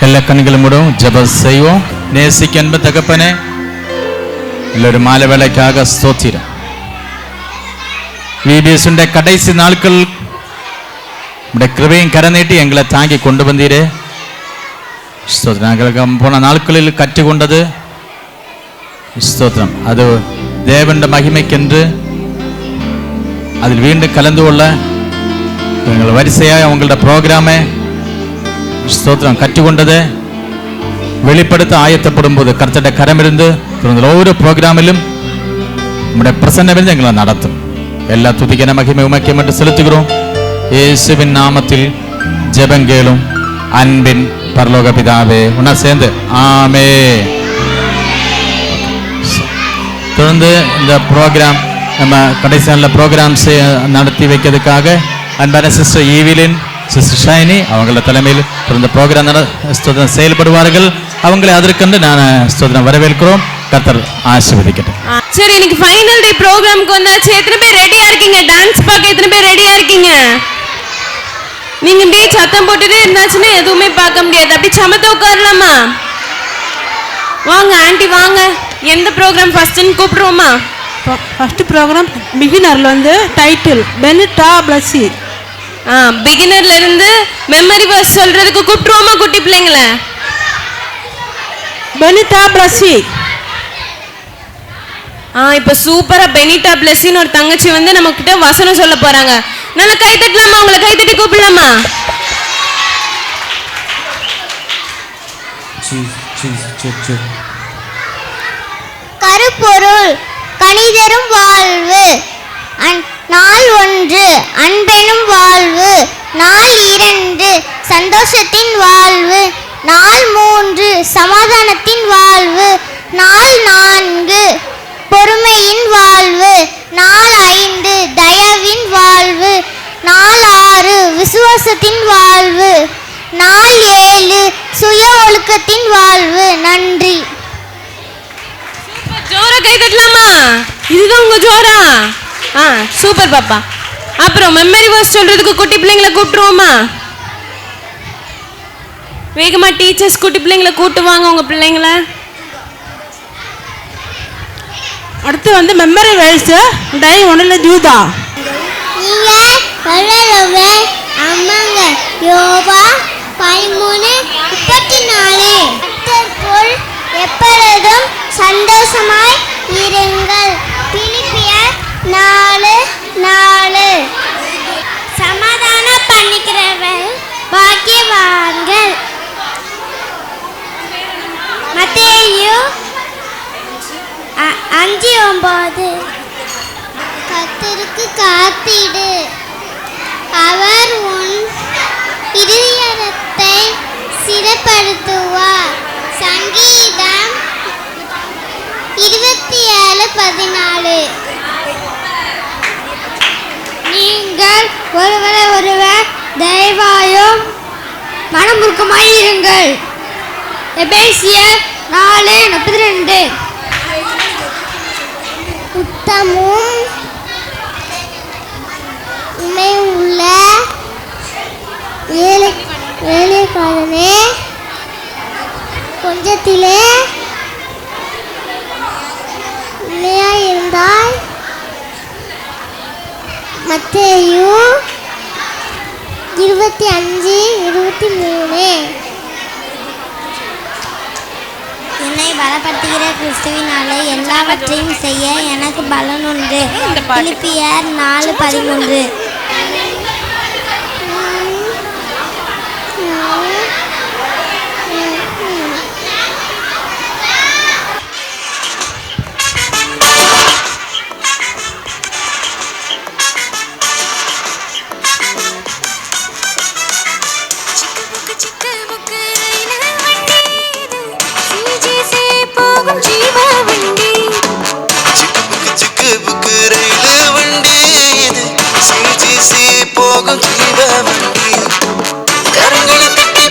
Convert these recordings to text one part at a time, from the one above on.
എല്ലാ കണ്ണുകളും മൂടും, ജപം ചെയ്യും. நேசிக்க அன்பு தகப்பனே, ஒரு மாலை வேலைக்காக ஸ்தோத்திரம். விபிஎஸ்னுடைய கடைசி நாட்கள் உடைய கிருபையும் கரநீட்டி எங்களை தாங்கி கொண்டு வந்தீரே. ஸ்தோத்திரம். நாங்கள் போன நாட்களில் கற்றுக்கொண்டது ஸ்தோத்திரம், அது தேவனுடைய மகிமைக்கென்று அதில் வீண்டும் கலந்து கொள்ள எங்கள் வரிசையாக உங்களோட ப்ரோக்ராமை ஸ்தோத்திரம் கற்றுக்கொண்டது வெளிப்படுத்த ஆயத்தப்படும் போது கர்த்தருடைய கரமிருந்து ஒவ்வொரு ப்ரோக்ராமிலும் நம்முடைய பிரசன்னமிருந்து எங்களை நடத்தும். எல்லா துதிக்கிற மகிமை உமக்கியம் என்று செலுத்துகிறோம். இயேசுவின் நாமத்தில் ஜெபங்கேளும் அன்பின் பரலோக பிதாவே. உன்ன சேர்ந்து ஆமே. தொடர்ந்து இந்த ப்ரோக்ராம் நம்ம கடைசி நல்ல ப்ரோக்ராம்ஸ் நடத்தி வைக்கிறதுக்காக அன்பான சிஸ்டர் ஈவிலின், சிஸ்டர் ஷைனி அவங்கள தலைமையில் தொடர்ந்து ப்ரோக்ராம் செயல்படுவார்கள். அவங்களை அதற்கென்று நான் ஸ்தோத்திரம் வரவேற்கிறோம். கர்த்தர் ஆசீர்வதிக்கட்டும். சரி, இன்னைக்கு ஃபைனல் டே ப்ரோக்ராம்க்கு வந்தாச்சு. எத்தனை பேர் ரெடியா இருக்கீங்க? டான்ஸ் பார்க்க எத்தனை பேர் ரெடியா இருக்கீங்க? நீங்க இப்படியே சத்தம் போட்டுட்டே இருந்தாச்சுன்னா எதுவுமே பார்க்க முடியாது. அப்படி சமத்த உட்காரலாமா? வாங்க ஆண்டி வாங்க. எந்த ப்ரோக்ராம் ஃபர்ஸ்ட்னு கூப்பிடுவோமா? ஃபர்ஸ்ட் ப்ரோக்ராம் பிகினர்ல வந்து டைட்டில் பெனிட்டா பிளஸி. பிகினர்ல இருந்து மெமரி வர்ஸ் சொல்றதுக்கு கூப்பிடுவோமா குட்டி பிள்ளைங்கள? பெனிட்டா பிளஸி. இப்ப சூப்பரா பெனிட்டா பிளஸின்னு ஒரு தங்கச்சி வந்து நம்ம கிட்ட வசனம் சொல்ல போறாங்க. நல்லா கை தட்டலாமா? உங்களை கை தட்டி கூப்பிடலாமா? கருப்பொருள் கனிதரும் வாழ்வு. நாள் 1 அன்பெனும் வாழ்வு. நாள் 2 சந்தோஷத்தின் வாழ்வு. நாள் 3 சமாதானத்தின் வாழ்வு. நாள் 4 பொறுமையின் வாழ்வு. நாள் 5 தயவின் வாழ்வு. நாள் 6 விசுவாசத்தின் வாழ்வு. நாள் 7 சுய ஒழுக்கத்தின் வாழ்வு. நன்றி. ஜோரா கை தட்டலாமா? இதுதான் உங்க ஜோரா? சூப்பர் பாப்பா. அப்புறம் மெமரி வர்ஸ் சொல்றதுக்கு குட்டி பிள்ளைங்களை கூப்பிட்டுருவோமா? வேகமா டீச்சர்ஸ் குட்டி பிள்ளைங்களை கூட்டுவாங்க உங்க பிள்ளைங்கள. அடுத்து வந்து மெமரி வேர்ஸ் டை 1ல ஜூதா. நீங்க பரலோவே அம்மாங்க யோபா 13:34. கர்த்தருக்குள் எப்பொழுதும் சந்தோஷமாய் இருங்கள். பிலிப்பியர் 4:4. சமாதானம் பண்ணிக்கிறவர்கள் பாக்கியவான்கள். மத்தேயு 5:9. கர்த்தருக்கு காத்திடு, அவர் உன் இதயத்தை சிறப்படுத்துவார். சங்கீதம் 27:14. நீங்கள் ஒருவரை ஒருவர் தயவாயும் மனமுருக்கமாய் இருங்கள். எபேசியர் 4:32. உத்தமும் உள்ள வேலைக்காரனே, கொஞ்சத்திலே இருந்தால். மத்தேயு 25:23. என்னை பலப்படுத்துகிற கிறிஸ்துவினாலே எல்லாவற்றையும் செய்ய எனக்கு பலன் உண்டு. பிலிப்பியர் 4:13. போகும் ஜீவ வண்டி கரங்களை தட்டி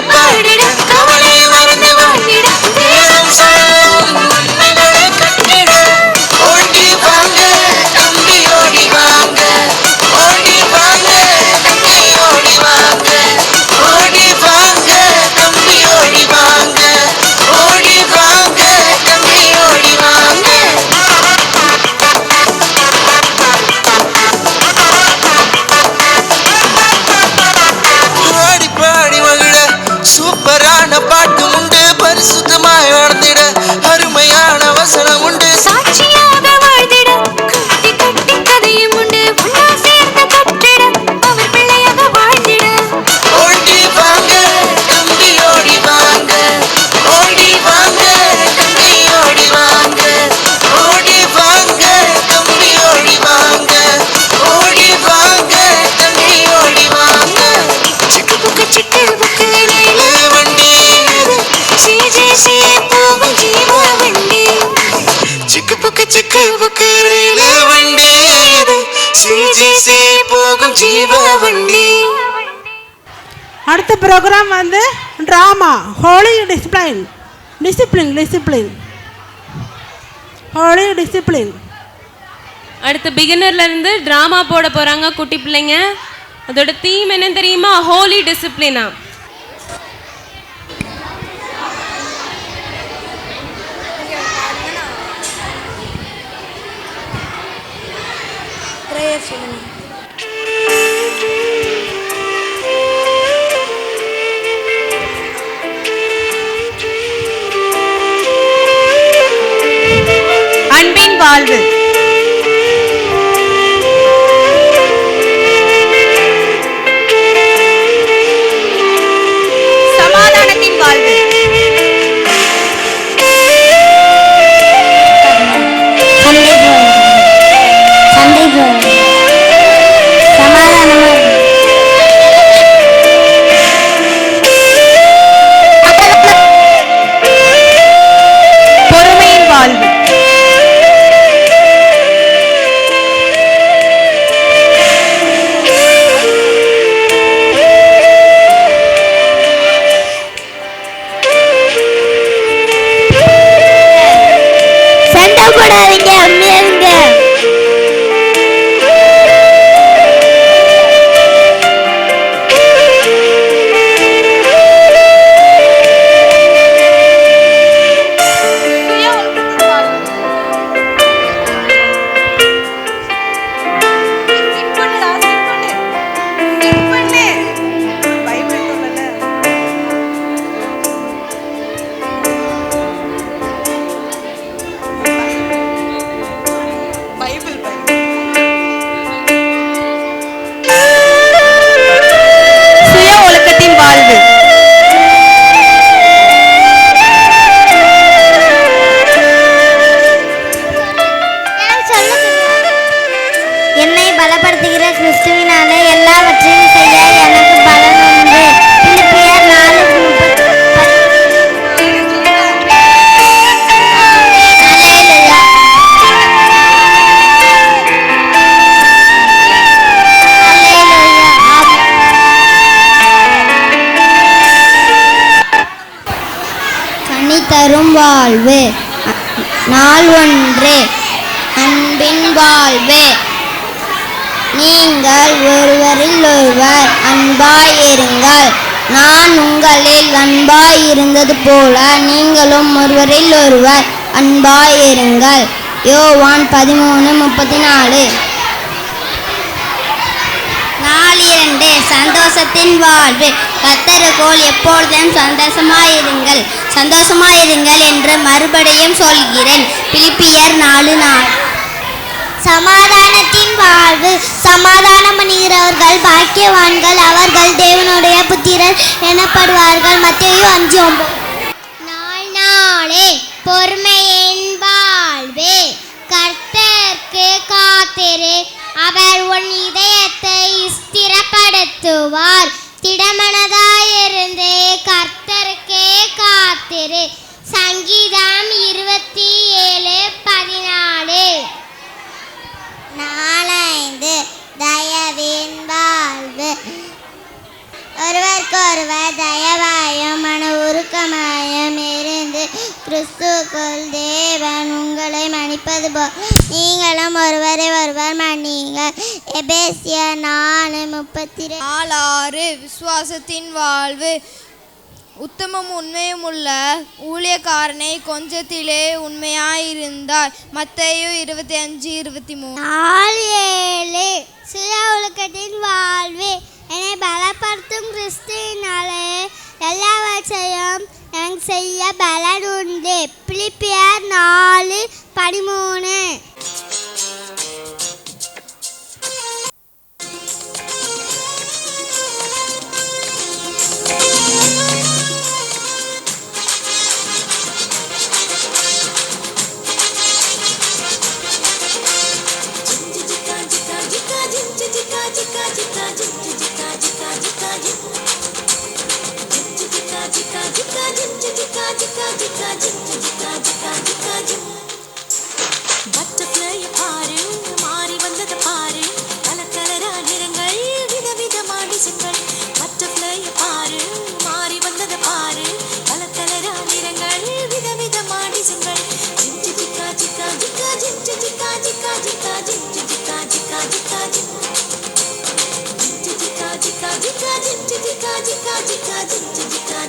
சேல வண்டி இது சிஜிசி போகும் ஜீவ வண்டி. அடுத்த ப்ரோக்ராம் வந்து drama holy discipline discipline discipline holy discipline. அடுத்து பிகினர்ல இருந்து டிராமா போட போறாங்க குட்டி பிள்ளைங்க. அதோட தீம் என்ன தெரியுமா? ஹோலி டிசிப்ளினா. அன்பின் வாழ்வு. சமாதானத்தின் வாழ்வு. பொறுமையின் வாழ்வு. சண்டை போடாதீங்க, அம்மையா இருங்க. என்னை பலப்படுத்துகிற கிறிஸ்துவினாலே எல்லாவற்றையும் செய்ய எனக்கு பலன் உண்டு. பிலிப்பியர் 4:30. கனி தரும் வாழ்வு. நாள் ஒன்று. அன்பின் வாழ்வு. நீங்கள் ஒருவரில் ஒருவர் அன்பாயிருங்கள். நான் உங்களில் அன்பாயிருந்தது போல நீங்களும் ஒருவரில் ஒருவர் அன்பாயிருங்கள். யோவான் 13:34. 4:2. சந்தோஷத்தின் வாழ்வு. கர்த்தருக்குள் எப்பொழுதும் சந்தோஷமாயிருங்கள் சந்தோஷமாயிருங்கள் என்று மறுபடியும் சொல்கிறேன். பிலிப்பியர் 4:4. சமாதானத்தின் வாழ்வு. சமாதானம் பண்ணுகிறவர்கள் பாக்கியவான்கள், அவர்கள் தேவனுடைய புத்திரர் எனப்படுவார்கள். மத்தேயு 5:9. நாளே பொறுமையின் வாழ்வு. கர்த்தருக்கு காத்திரு, அவர் உன் இதயத்தை ஸ்திரப்படுத்துவார். திடமனதாயிருந்து கர்த்தருக்கே காத்திரு. சங்கீதம் 27:14. 4. தயவின் வாழ்வு. ஒருவருக்கொருவர் தயவாயும் மன உருக்கமாயும் இருந்து கிறிஸ்துக்குள் தேவன் உங்களை மன்னிப்பது போல் நீங்களும் ஒருவரை ஒருவர் மன்னியுங்கள். எபேசியர் 4:32. 6. விசுவாசத்தின் வாழ்வு. உத்தமம் உண்மையுமுள்ள ஊழியக்காரனை கொஞ்சத்திலே உண்மையாயிருந்தார். மத்தேயு 25:23. 7. சுய ஒழுக்கத்தின் வாழ்வு. என்னை பலப்படுத்தும் கிறிஸ்துவினாலே எல்லாவற்றையும் எனக்கு செய்ய பலன் உண்டு. பிலிப்பியர் 4:13. Butterfly பாரு மாறி வந்தது பாரு கலர் கலரா நிறங்கள் விதவிதமா டிசைன்கள் பட்டர்ஃப்ளை பாரு மாறி வந்தது பாரு கலர் கலரா நிறங்கள் விதவிதமா டிசைன்கள் ஜிம் ஜிக்கா ஜிக்கா ஜிக்கா ஜிம் ஜிக்கா ஜிக்கா ஜிக்கா ஜிம் ஜிக்கா ஜிக்கா ஜிக்கா ஜிம் ஜிக்கா ஜிக்கா ஜிக்கா ஜிம் ஜிக்கா ஜிக்கா ஜிக்கா ஜிம் ஜிக்கா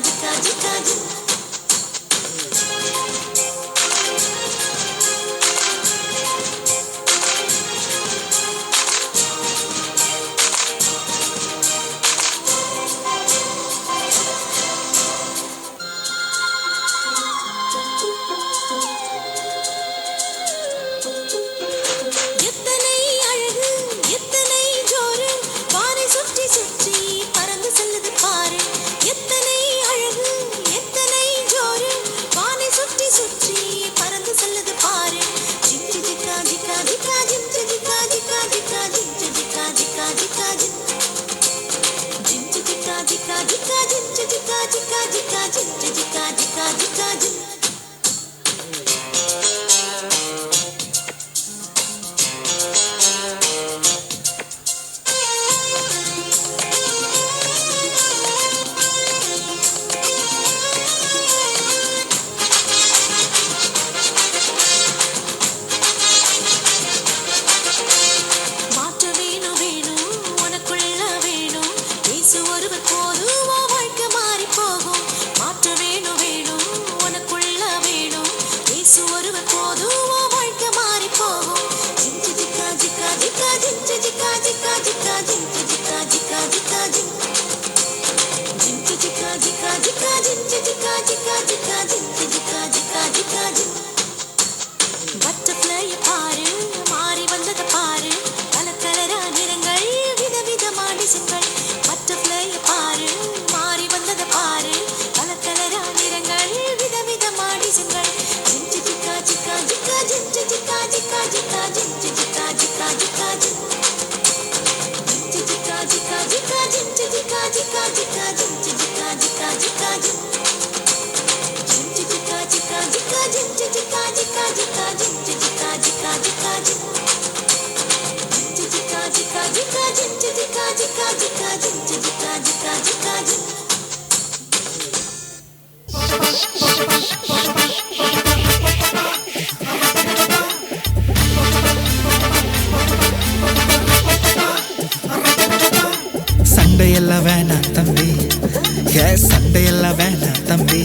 ஜிக்கா ஜிக்கா ஜிம் பட்டர்ஃப்ளை பாரு மாறி வந்தது பாரு கலர் கலரா நிறங்கள் விதவிதமா டிசைன்கள் பட்டர்ஃப்ளை பாரு மாறி வந்தது பாரு கலர் கலரா நிறங்கள் விதவிதமா டிசைன்கள் ஜிம் ஜிக்கா ஜிக்கா ஜிக்கா ஜிம் ஜிக்கா ஜிக்கா ஜிக்கா ஜிம் ஜிக்கா ஜிக்கா ஜிக்கா ஜிம் ஜிக்கா ஜிக்கா ஜிக்கா ஜிம் ஜிக்கா ஜிக்கா ஜிக்கா ஜிம் ஜிக்கா ஜிக்கா ஜிக்கா ஜிம் jika jika jim jika jika jika jim jika jika jika jim jika jika jika jim jika jika jika jim jika jika jika jim சண்டையெல்லாம் வேணாம் தம்பி சண்டையெல்லாம் வேணாம் தம்பி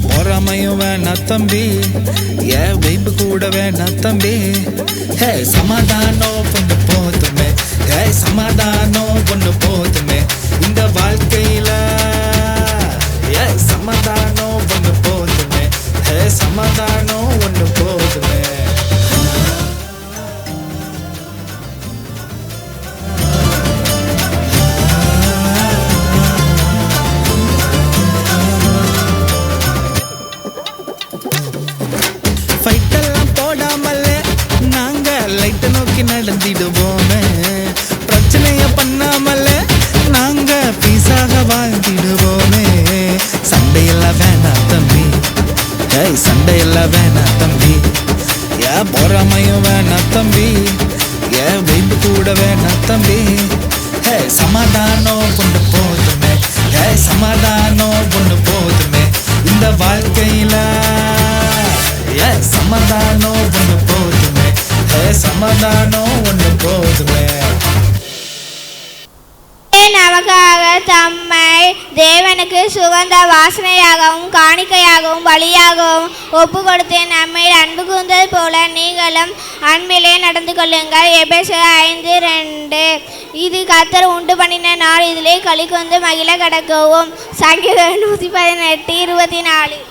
பொறாமையும் வேணாம் தம்பி வைப்பு கூட வேணாம் தம்பி சமாதானம் பொண்ணு போதுமே சமாதானம் பொண்ணு போதுமே இந்த வாழ்க்கையில சமாதானம் பொண்ணு போதுமே சமாதானம் ஒண்ணு போதுமே நடந்திடுவோமே பிரச்சனைய பண்ணாமல நாங்க பீஸாக வாழ்ந்திடுவோமே சண்டையெல்லாம் வேணாம் தம்பி சண்டையெல்லாம் வேணாம் தம்பி பொறாமையும் வேணாம் தம்பி வைப்பு கூட வேணாம் தம்பி சமாதானம் கொண்டு போதுமே சமாதானம் கொண்டு போதுமே இந்த வாழ்க்கையில சமாதானம் கொண்டு போதுமே சமாதானம் ஒன்று போதுமே நமக்காக தம்மை தேவனுக்கு சுகந்த வாசனையாகவும் காணிக்கையாகவும் பலியாகவும் ஒப்பு கொடுத்து நம்மை அன்பு கூர்ந்தது போல நீங்களும் அன்பிலே நடந்து கொள்ளுங்கள். எபேசியர் 5:2 இது கர்த்தர் உண்டு பண்ணின நாள் இதிலே களி கொண்டு மகிழ கடக்கவும். சங்கீதம் 118:24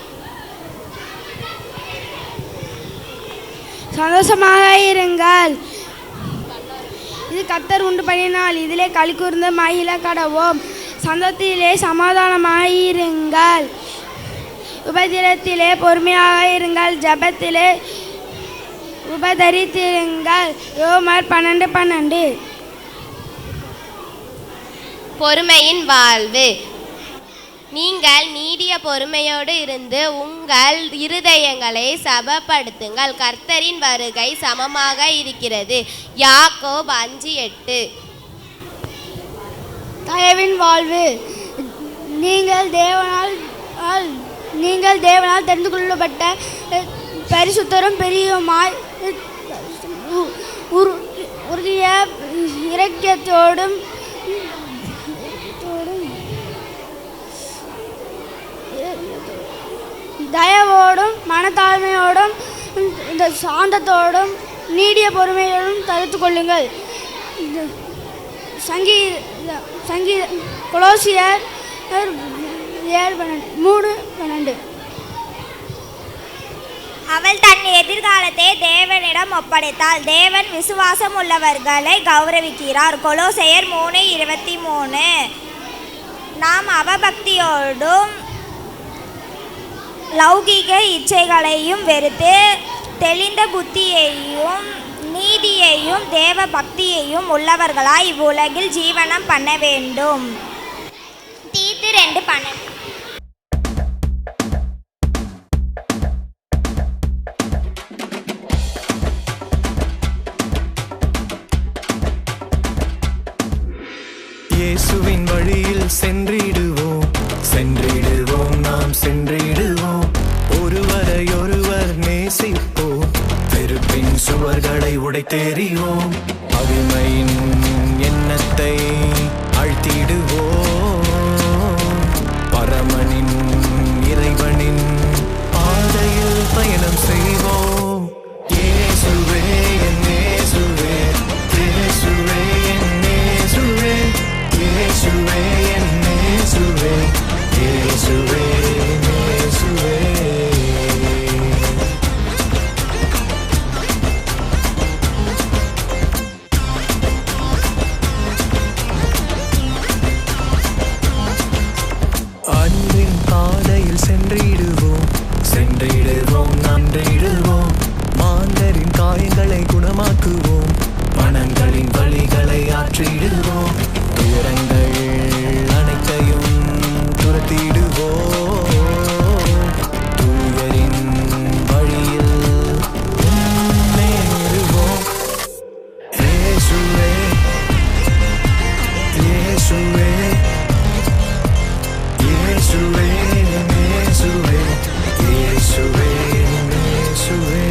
சந்தோஷமாக இருங்கள், இது கர்த்தர் உண்டு பண்ணினால் இதிலே களி கூர்ந்து மகிழ கடவோம். சந்தோஷத்திலே சமாதானமாக இருங்கள், உபதிரத்திலே பொறுமையாக இருங்கள், ஜபத்திலே உபதரித்திருங்கள். ரோமர் 12:12 பொறுமையின் வாழ்வு. நீங்கள் நீடிய பொறுமையோடு இருந்து உங்கள் இருதயங்களை சபப்படுத்துங்கள், கர்த்தரின் வருகை சமமாக இருக்கிறது. யாக்கோப் 5:8. தயவின் வாழ்வு. நீங்கள் தேவனால் தெரிந்து கொள்ளப்பட்ட பரிசுத்தரும் பெரியுமாய் உறுதிய இரக்கத்தோடும் தயவோடும் மனத்தாழ்மையோடும் இந்த சாந்தத்தோடும் நீடிய பொறுமையோடும் தடுத்து கொள்ளுங்கள். கொலோசியர் 3:12. அவள் தன் எதிர்காலத்தை தேவனிடம் ஒப்படைத்தாள். தேவன் விசுவாசம் உள்ளவர்களை கௌரவிக்கிறார். கொலோசையர் 3:23. நாம் அவபக்தியோடும் லௌகிக இச்சைகளையும் வெறுத்து தெளிந்த புத்தியையும் நீதியையும் தேவ பக்தியையும் உள்ளவர்களாய் இவ்வுலகில் ஜீவனம் பண்ண வேண்டும். தீத்து 2:12. இயேசுவின் வழியில் சென்றிடுவோம், சென்றிடுவோம், நாம் சென்றிடுவோம். ஒருவரை ஒருவர் நேசிப்போம், வெறுப்பின் சுவர்களை உடைத்தெறிவோம். அடிமையின் எண்ணத்தை அழ்த்திடுவோம், பரமனின் இறைவனின் பாதையில் பயணம் செய்வோம். இயேசுவே என் இயேசுவே, இயேசுவே என் இயேசுவே, இயேசுவே என் இயேசுவே, இயேசுவே என் இயேசுவே. அன்பின் பாதையில் சென்றிடுவோம், சென்றிடுவோம், நன்றிடுவோம். மாந்தரின் காயங்களை குணமாக்குவோம், மனங்களின் வலிகளை ஆற்றிடுவோம். துயரங்கள் அனைத்தையும் துரத்திடுவோம், தூயரின் வழியில் முன்னேறுவோம். இயேசுவே, இயேசுவே, இயேசுவே, இயேசுவே, இயேசுவே, இயேசுவே.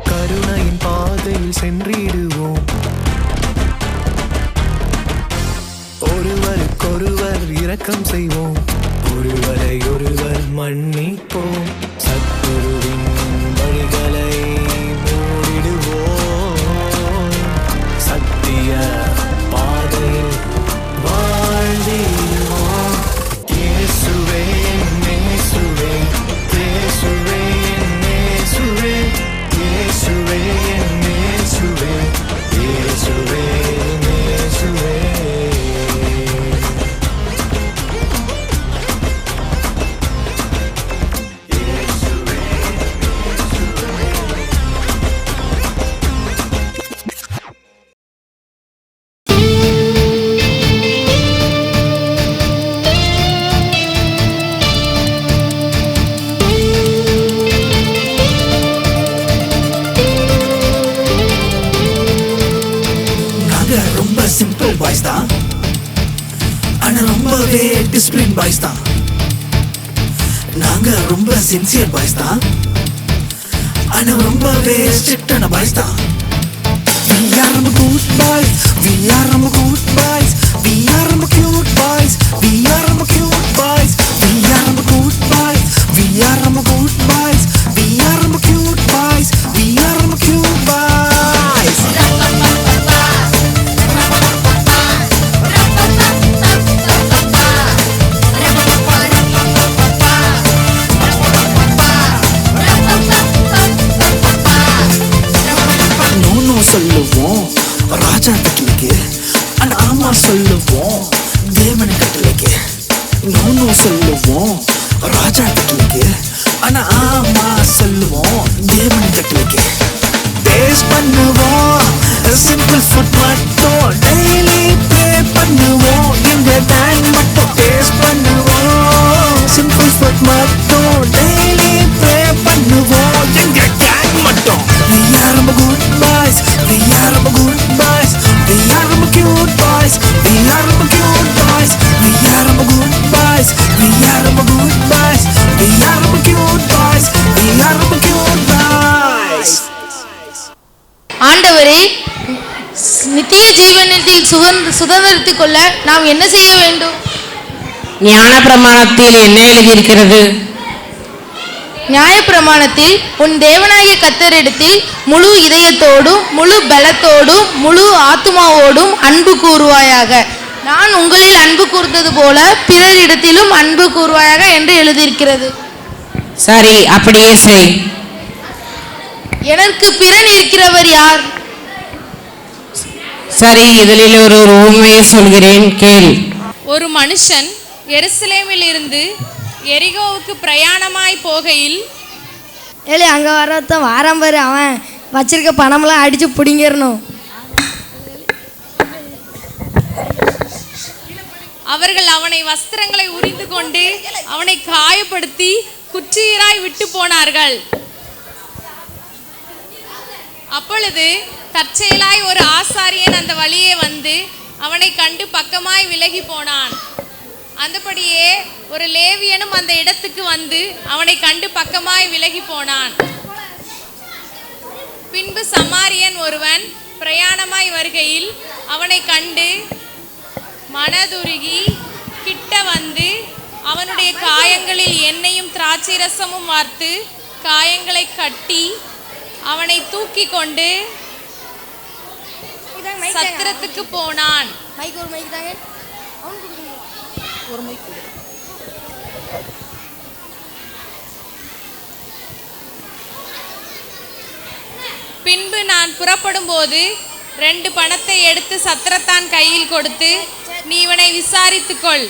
கருணையின் பாதையில் சென்றிடுவோம், ஒருவருக்கொருவர் இரக்கம் செய்வோம், ஒருவரை ஒருவர் மன்னிப்போம். சத்துருவின் வழிகளை மூடிடுவோம், சத்திய பாதையில் வாழ்ந்திடுவோம். இயேசுவே என் இயேசுவே, இயேசுவே என் இயேசுவே, இயேசுவே என் இயேசுவே, இயேசுவே என் இயேசுவே. ரொம்ப சிம்பிள் பாய்ஸ் தான், ஆனா ரொம்பவே டிசிப்ளின் பாய்ஸ் தான். நாங்க ரொம்ப சின்சியர் பாய்ஸ் தான், ஆனா ரொம்பவே ஸ்ட்ரிக்டான பாய்ஸ் தான். We are the good boys, we are the good boys, we are the cute boys, we are the cute boys, we are the good boys, we are the good boys, we are the cute boys, we are the cute boys. சொல்லுவோம் ராஜா வீட்டுக்கு, ஆனா ஆமா சொல்லுவோம் simple food மட்டும் daily play பண்ணுவோம், இந்த time மட்டும் taste பண்ணுவோம். சிம்பிள் ஃபுட் மட்டும் டெய்லி ப்ளே பண்ணுவோம், எங்க கேங் மட்டும். We are a good boys, we are a good boys, we are a cute boys, we are a cute boys, we are a good boys, we are a good boys, we are a cute boys, we are a cute boys. ஆண்டவரே, நித்திய ஜீவனத்தில் சுதந்திரத்துக் கொள்ள நாம் என்ன செய்ய வேண்டும்? ஞான பிரமாணத்தில் என்ன எழுதியிருக்கிறது? நியாயப்பிரமாணத்தில் உன் தேவனாகிய கர்த்தரிடத்தில் முழு இதயத்தோடும் முழு பலத்தோடும் முழு ஆத்துமாவோடும் அன்பு கூறுவாயாக. நான் உங்களில் அன்பு கூர்ந்தது போல பிறரிடத்திலும் அன்பு கூறுவாயாக என்று எழுதியிருக்கிறது. சரி, அப்படியே செய். எனக்கு பிறன் இருக்கிறவர் யார்? சரி, இதில் ஒரு உண்மையை சொல்கிறேன், கேள். ஒரு மனுஷன் எருசலேமில் இருந்து எரிகோவுக்கு பிரயாணமாய் போகையில், ஏழை அங்கே வரத்தான் வாரம்பரு, அவன் வச்சிருக்க பணமெல்லாம் அடித்து பிடிங்கிடணும். அவர்கள் அவனை வஸ்திரங்களை உரிந்து கொண்டு அவனை காயப்படுத்தி குற்றீராய் விட்டு போனார்கள். அப்பொழுது தற்செயலாய் ஒரு ஆசாரியன் அந்த வழியே வந்து அவனை கண்டு பக்கமாய் விலகி போனான். அந்தபடியே ஒரு லேவியனும் அந்த இடத்துக்கு வந்து அவனை கண்டு பக்கமாய் விலகி போனான். பின்பு சமாரியன் ஒருவன் பிரயாணமாய் வருகையில் அவனை கண்டு மனதுருகி கிட்ட வந்து அவனுடைய காயங்களில் எண்ணெயும் திராட்சை ரசமும் வார்த்து காயங்களை கட்டி அவனை தூக்கி கொண்டு சத்திரத்துக்கு போனான். பின்பு நான் புறப்படும் போது 2 பணத்தை எடுத்து சத்திரத்தான் கையில் கொடுத்து, நீ இவனை விசாரித்துக்கொள்,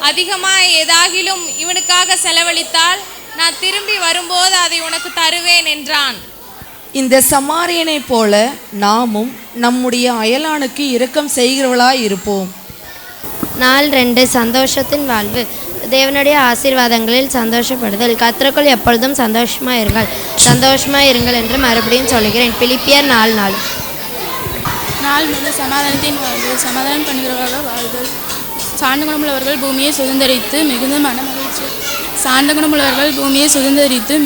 அதிகமாக ஏதாகிலும் இவனுக்காக செலவழித்தால் நான் திரும்பி வரும்போது அதை உனக்கு தருவேன் என்றான். இந்த சமாரியனை போல நாமும் நம்முடைய அயலானுக்கு இரக்கம் செய்கிறவளாய் இருப்போம். நாள் 2 சந்தோஷத்தின் வாழ்வு. தேவனுடைய ஆசீர்வாதங்களில் சந்தோஷப்படுதல். கர்த்தருக்குள் எப்பொழுதும் சந்தோஷமாக இருங்கள் என்று மறுபடியும் சொல்கிறேன். பிலிப்பியர் 4:4. நாள் மேலே சமாதானத்தின் வாழ்வு. சமாதானம் பண்ணுகிறவர்களாக வாழ்தல். சார்ந்த குணமுள்ளவர்கள் பூமியை சுதந்திரித்து மிகுந்த மனமகிழ்ச்சி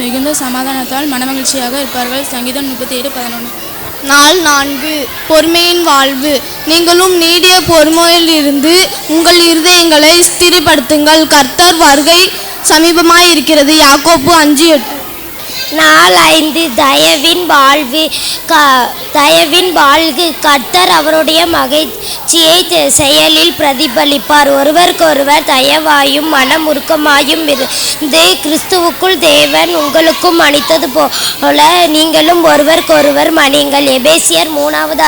மிகுந்த சமாதானத்தால் மனமகிழ்ச்சியாக இருப்பார்கள். சங்கீதம் 37:11. நாள் 4 பொறுமையின் வாழ்வு. நீங்களும் நீடிய பொறுமையில் இருந்து உங்கள் இருதயங்களை ஸ்திரப்படுத்துங்கள். கர்த்தர் வருகை சமீபமாய் இருக்கிறது. யாக்கோப்பு 5:8. நாள் 5 தயவின் வாழ்வு. கர்த்தர் அவருடைய மகிழ்ச்சியை செயலில் பிரதிபலிப்பார். ஒருவருக்கொருவர் தயவாயும் மனமுருக்கமாயும் இருந்து கிறிஸ்துவுக்குள் தேவன் உங்களுக்கும் மன்னித்தது போல நீங்களும் ஒருவருக்கொருவர் மன்னியுங்கள். எபேசியர் 4வது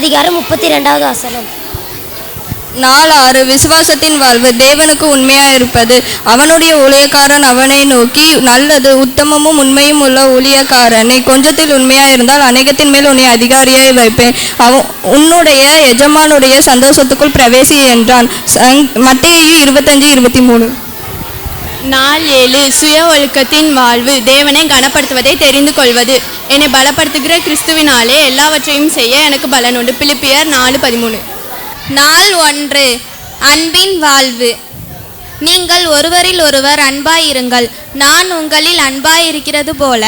அதிகாரம் 32வது வசனம். நாள் 6 விசுவாசத்தின் வாழ்வு. தேவனுக்கு உண்மையாக இருப்பது. அவனுடைய ஊழியக்காரன் அவனை நோக்கி, நல்லது, உத்தமமும் உண்மையும் உள்ள ஊழியக்காரனை, கொஞ்சத்தில் உண்மையாக இருந்தால் அநேகத்தின் மேல் உன்னை அதிகாரியாய் வைப்பேன். உன்னுடைய எஜமானுடைய சந்தோஷத்துக்குள் பிரவேசி என்றான். மத்தேயு 25:23. நாள் 7 சுய ஒழுக்கத்தின் வாழ்வு. தேவனை கனப்படுத்துவதை தெரிந்து கொள்வது. என்னை பலப்படுத்துகிற கிறிஸ்துவினாலே எல்லாவற்றையும் செய்ய எனக்கு பலன் உண்டு. பிலிப்பியர் 4:13. நாள் 1 அன்பின் வாழ்வு. நீங்கள் ஒருவரில் ஒருவர் அன்பாயிருங்கள். நான் உங்களில் அன்பாயிருக்கிறது போல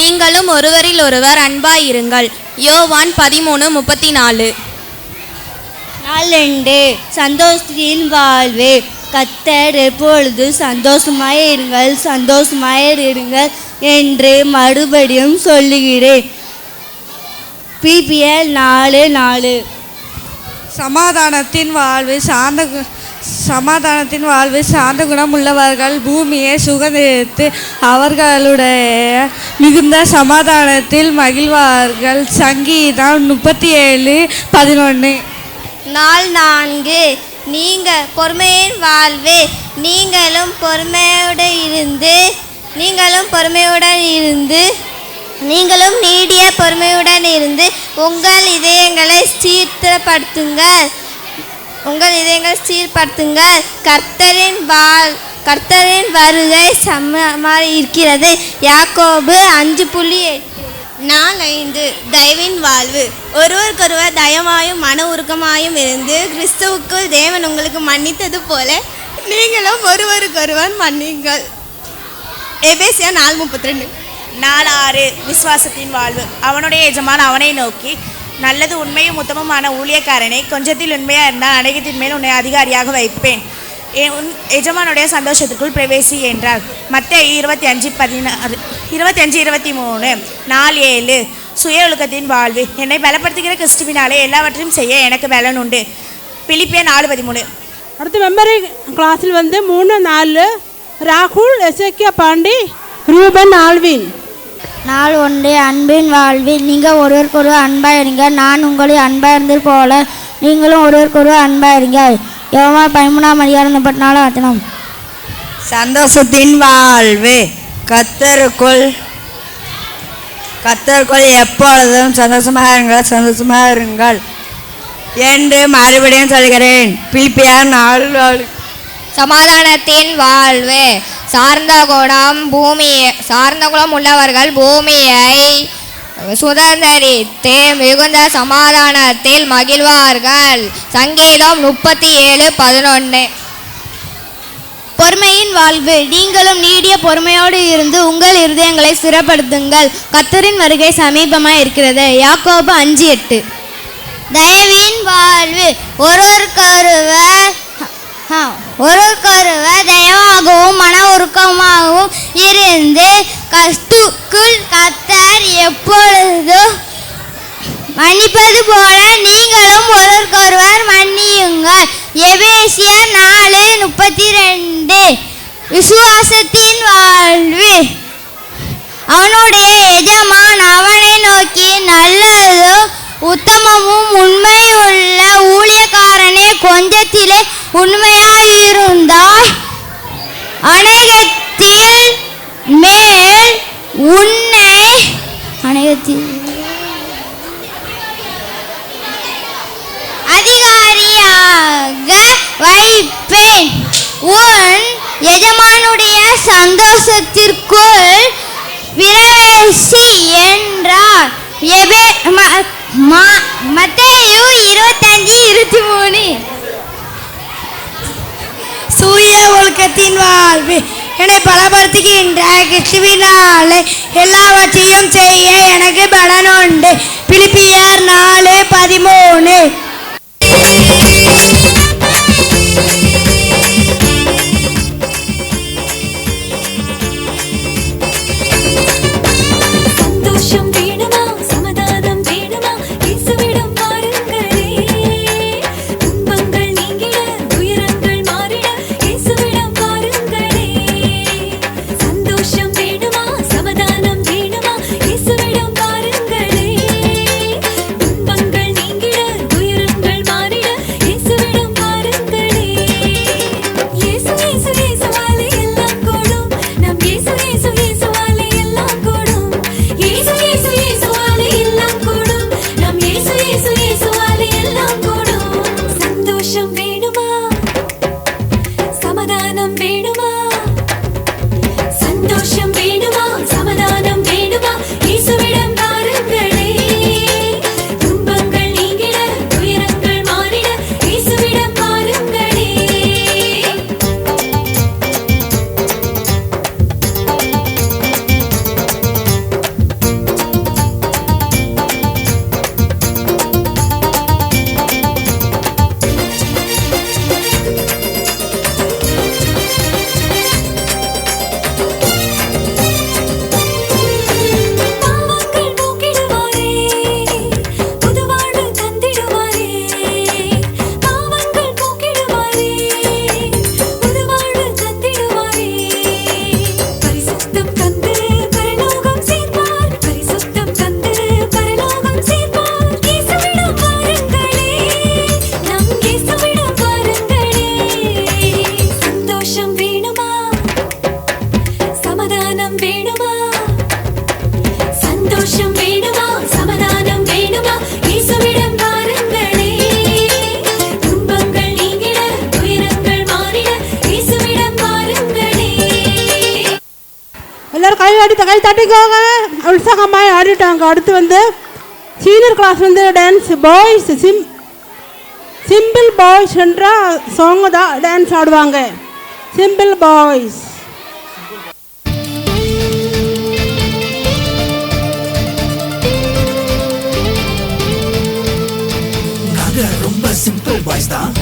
நீங்களும் ஒருவரில் ஒருவர் அன்பாயிருங்கள். யோவான் 13:34. நாள் 2 சந்தோஷத்தின் வாழ்வு. கர்த்தர் எப்பொழுது சந்தோஷமாயிருங்கள் என்று மறுபடியும் சொல்லுகிறேன். பிபிஎல் 4:4. சமாதானத்தின் வாழ்வு. சாந்த குணமுள்ளவர்கள் பூமியை சுதந்திரித்து அவர்களுடைய மிகுந்த சமாதானத்தில் மகிழ்வார்கள். சங்கீதம் 37:11. நாள் 4 பொறுமையின் வாழ்வு. நீங்களும் பொறுமையுடன் இருந்து நீங்களும் நீடிய பொறுமையுடன் இருந்து உங்கள் இதயங்களை சீர்படுத்துங்கள். கர்த்தரின் வருகை சமமாக இருக்கிறது. யாக்கோபு 5:8. 4:5 தயவின் வாழ்வு. ஒருவருக்கொருவர் தயமாயும் மன உருக்கமாயும் இருந்து கிறிஸ்துவுக்குள் தேவன் உங்களுக்கு மன்னித்தது போல நீங்களும் ஒருவருக்கொருவர் மன்னிங்கள். எபேசியர் 4:32. 4:6 விசுவாசத்தின் வாழ்வு. அவனுடைய எஜமான் அவனை நோக்கி, நல்லது உண்மையும் உத்தமமான ஊழியக்காரனை, கொஞ்சத்தில் உண்மையாக இருந்தால் அநேகத்தின் மேல் உன்னை அதிகாரியாக வைப்பேன், உன் எஜமானுடைய சந்தோஷத்துக்குள் பிரவேசி என்றார். மத்தேயு 25:16 25:23. 4:7 சுய ஒழுக்கத்தின் வாழ்வு. என்னை பலப்படுத்துகிற கிறிஸ்துவினாலே எல்லாவற்றையும் செய்ய எனக்கு பலன் உண்டு. பிலிப்பியர் 4:13. அடுத்து மெமரி கிளாஸில் 3-4 ராகுல், எசேக்கியா பாண்டி, ரூபன், ஆல்வின். 4:1 அன்பின் வாழ்வு. நீங்கள் ஒருவருக்கொருவர் அன்பாக இருங்க, நான் உங்களை அன்பாக இருந்தது போல நீங்களும் ஒருவருக்கொருவர் அன்பாக இருங்க. யோவான் 13:4. சந்தோஷத்தின் வாழ்வு. கர்த்தருக்குள் எப்பொழுதும் சந்தோஷமாக இருங்கள் என்று மறுபடியும் சொல்கிறேன். பிலிப்பியர் 4:4. சமாதானத்தின் வாழ்வு. சார்ந்த குணம் உள்ளவர்கள் பூமியை சுதந்தரித்து மிகுந்த சமாதானத்தில் மகிழ்வார்கள். சங்கீதம் 37:11. பொறுமையின் வாழ்வு. நீங்களும் நீடிய பொறுமையோடு இருந்து உங்கள் இருதயங்களை ஸ்திரப்படுத்துங்கள். கர்த்தரின் வருகை சமீபமாக இருக்கிறது. யாக்கோபு 5:8. தயவின் வாழ்வு. ஒருவருக்கொருவர் தயவாகவும் மன உருக்கமாகவும் இருந்து கிறிஸ்துவுக்குள் கர்த்தர் எப்பொழுதும் மன்னிப்பது போல நீங்களும் ஒருவருக்கொருவர் மன்னியுங்கள். எபேசியர் 4:32. விசுவாசத்தின் வாழ்வு. அவனுடைய எஜமான் அவனை நோக்கி, நல்லதும் உத்தமமும் உண்மையுள்ள ஊழியக்காரனே, கொஞ்சத்திலே உண்மையாயிருந்தாய் அநேகத்தில் மேல் உன்னை அதிகாரியாக வைப்பேன். உன் எஜமானுடைய சந்தோஷத்திற்குள் பிரவேசி என்றார். மத்தேயு 25:23. சுய ஒழுக்கத்தின் வாழ்வு. என்னை பலப்படுத்துகின்ற கிறிஸ்துவினாலே எல்லாவற்றையும் செய்ய எனக்கு பலன் உண்டு. பிலிப்பியர் 4:13. சந்தோஷம் வேணுமா, சமாதானம் வேணுமா, இயேசுவிடம் வாருங்களே. துன்பங்கள் நீங்கிட, துயரங்கள் மாறிட, இயேசுவிடம் வாருங்களே. சந்தோஷம் வேணுமா, சமாதானம் வேணுமா, இயேசுவிடம் வாருங்களே. துன்பங்கள் நீங்கிட, துயரங்கள் சந்தோஷம் வேணுமா சமாதானம் வேணுமா இயேசுவிடம் வாருங்களே துன்பங்கள் நீங்கிட துயரங்கள் மாறிட இயேசுவிடம் வாருங்களே எல்லாரும் கை தட்டிக்கோங்க. உற்சாகமாய் ஆடிட்டாங்க. அடுத்து வந்து சீனியர் கிளாஸ் வந்து டான்ஸ் பாய்ஸ் சிம்பிள் பாய்ஸ் என்ற சாங் தான் டான்ஸ் ஆடுவாங்க. Simple boys. நாங்க ரொம்ப சிம்பிள் பாய்ஸ் தான்,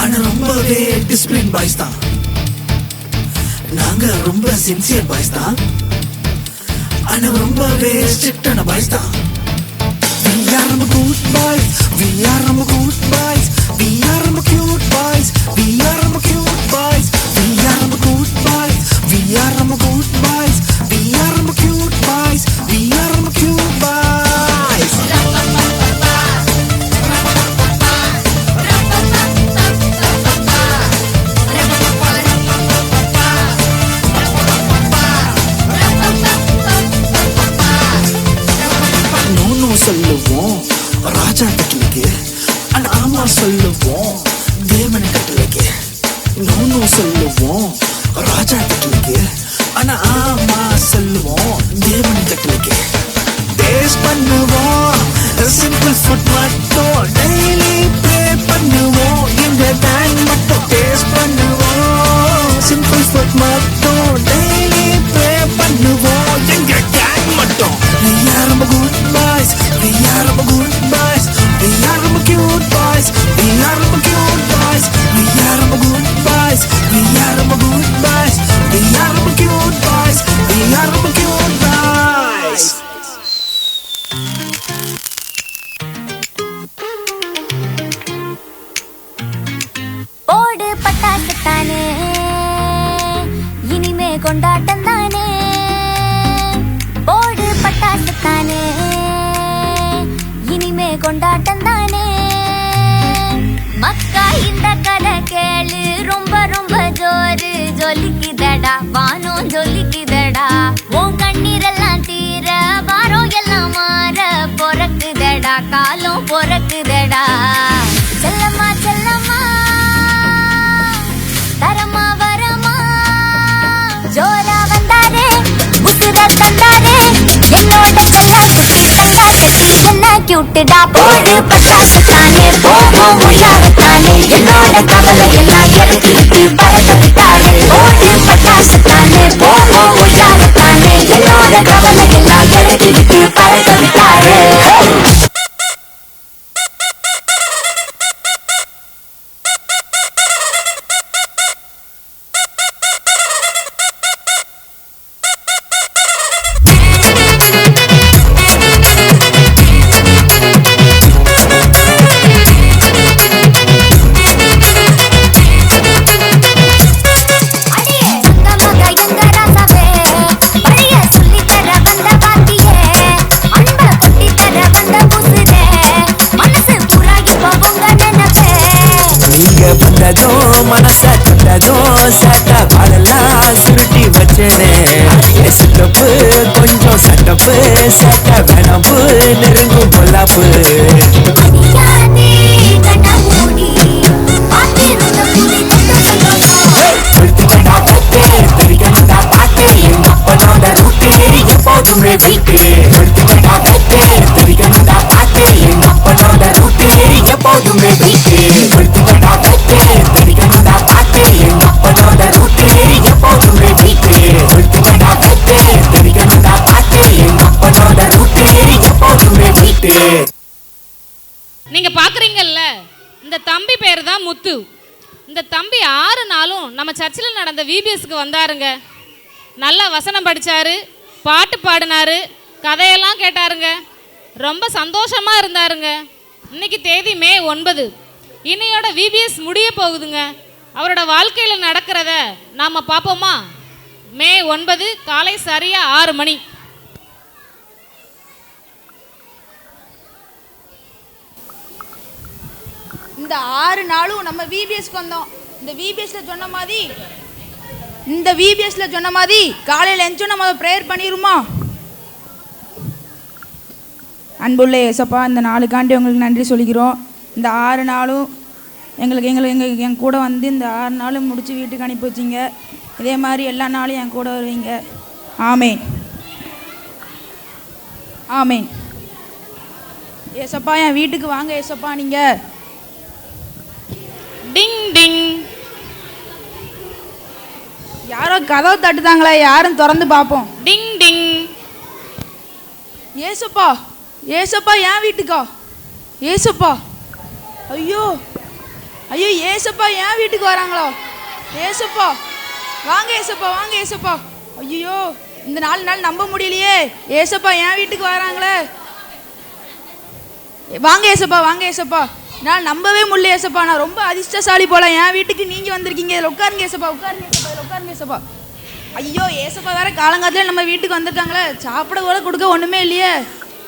ஆனா ரொம்பவே டிசிப்ளின் பாய்ஸ் தான். நாங்க ரொம்ப சின்சியர் பாய்ஸ் தான், ஆனா ரொம்பவே ஸ்ட்ரிக்டான பாய்ஸ் தான். We are good boys, we are good boys, we are cute boys, we are cute boys, we are good boys, we are good boys, we are cute boys, we are cute boys. No no சொல்லுவோம் ராஜா கட்டளைக்கு, ஆனா ஆமா சொல்லுவோம் தேவன் கட்டளைக்கு. No no சொல்லுவோம் ராஜா கட்டளைக்கு, ஆனா ஆமா சொல்லுவோம் தேவன் கட்டளைக்கு. டேஸ்ட் பண்ணுவோம் சிம்பிள் ஃபுட் மட்டும், டெய்லி ப்ரே பண்ணுவோம் இந்த டைம் மட்டும். டேஸ்ட் பண்ணுவோம் சிம்பிள் ஃபுட் மட்டும், டெய்லி ப்ரே பண்ணுவோம் எங்க கேங் மட்டும். We are good boys, we are good boys, we are cute boys, we are cute boys, we are good boys, we are good boys, we are cute boys, we are cute boys. போடு பட்டாசு தானே இனிமே கொண்டாட்டம் தானே, போடு பட்டாசு தானே இனிமே கொண்டாட்டம் தானே. மக்கா இந்த கதை கேளு ரொம்ப ரொம்ப ஜோரு ஜொலிக்குதடா வானம் ஜொலிக்குதடா. உன் கண்ணீரெல்லாம் தீர வாரம் எல்லாம் மாற பொறக்குதடா காலம் பொறக்குதடா. செல்லம்மா செல்லம்மா தரமா வரமா ஜோரா வந்தாரே உசுர தந்தாரே என்னோட செல்ல குட்டி தங்கா கட்டி என்ன கியூட்டுடா. போடு பட்டாசு தானே போவோம் உஷாரத்தானே என்னோட கவலை எல்லாம் இறக்கிட்டு பறக்க விட்டாரே. போடு பட்டாசு தானே போவோம் உஷாரத்தானே என்னோட கவலை எல்லாம் இறக்கிட்டு பறக்க விட்டாரே. மனசா கண்டதும் சட்டா பாடலாம் சுருட்டி வச்சனே. சித்தப்பு கொஞ்சம் சட்டப்பு சட்ட வேணாப்பு நெருங்கும் பொல்லாப்பு. எப்போதுமே வீட்டு எப்போதுமே வீட்டு நீங்க பாக்குறீங்கல்ல, இந்த தம்பி பேர் தான் முத்து. இந்த தம்பி 6 நாளும் நம்ம சர்ச்சில் நடந்த விபிஎஸ்க்கு வந்தாருங்க. நல்லா வசனம் படிச்சாரு, பாட்டு பாடினாரு, கதையெல்லாம் கேட்டாருங்க. ரொம்ப சந்தோஷமா இருந்தாருங்க. இன்னைக்கு தேதி மே 9. இன்னையோட விபிஎஸ் முடிய போகுதுங்க. அவரோட வாழ்க்கையில் நடக்கிறத நாம பார்ப்போமா? மே 9 காலை சரியா 6 மணி. இந்த 6 நாளும் நம்ம விபிஎஸ்க்கு வந்தோம். இந்த விபிஎஸ்ல சொன்ன மாதிரி காலையில் எஞ்சும் நம்ம ப்ரேயர் பண்ணிடுமா? அன்புள்ள ஏசப்பா, இந்த நாளுக்காண்டி உங்களுக்கு நன்றி சொல்லிக்கிறோம். இந்த 6 நாளும் என் கூட வந்து இந்த 6 நாளும் முடித்து வீட்டுக்கு அனுப்பி வச்சிங்க. இதே மாதிரி எல்லா நாளும் என் கூட வருவீங்க. ஆமேன் ஆமேன். ஏசப்பா என் வீட்டுக்கு வாங்க ஏசப்பா. நீங்கள் டிங் டிங். யாரோ கதவை தட்டுதாங்களே, யாரும் திறந்து பார்ப்போம். டிங் டிங். ஏசப்பா ஏசப்பா என் வீட்டுக்கா? ஏசப்பா ஐயோ ஐயோ ஏசப்பா என் வீட்டுக்கு வராங்களா? ஏசப்பா வாங்க ஏசப்பா, வாங்க ஏசப்பா. ஐயோ இந்த 4 நாள் நம்ப முடியலையே. ஏசப்பா என் வீட்டுக்கு வராங்களே. வாங்க ஏசப்பா, வாங்க ஏசப்பா. நான் நம்பவே முடியல ஏசப்பா. நான் ரொம்ப அதிர்ஷ்டசாலி போல. என் வீட்டுக்கு நீங்கள் வந்திருக்கீங்க. இதில் உட்காருங்க ஏசப்பா, உட்காருங்க ஏசப்பா, இதில் உட்காருங்க ஏசப்பா. ஐயோ ஏசப்பா வேற காலங்காலத்தில் நம்ம வீட்டுக்கு வந்திருக்காங்களே. சாப்பிட கூட கொடுக்க ஒன்றுமே இல்லையே.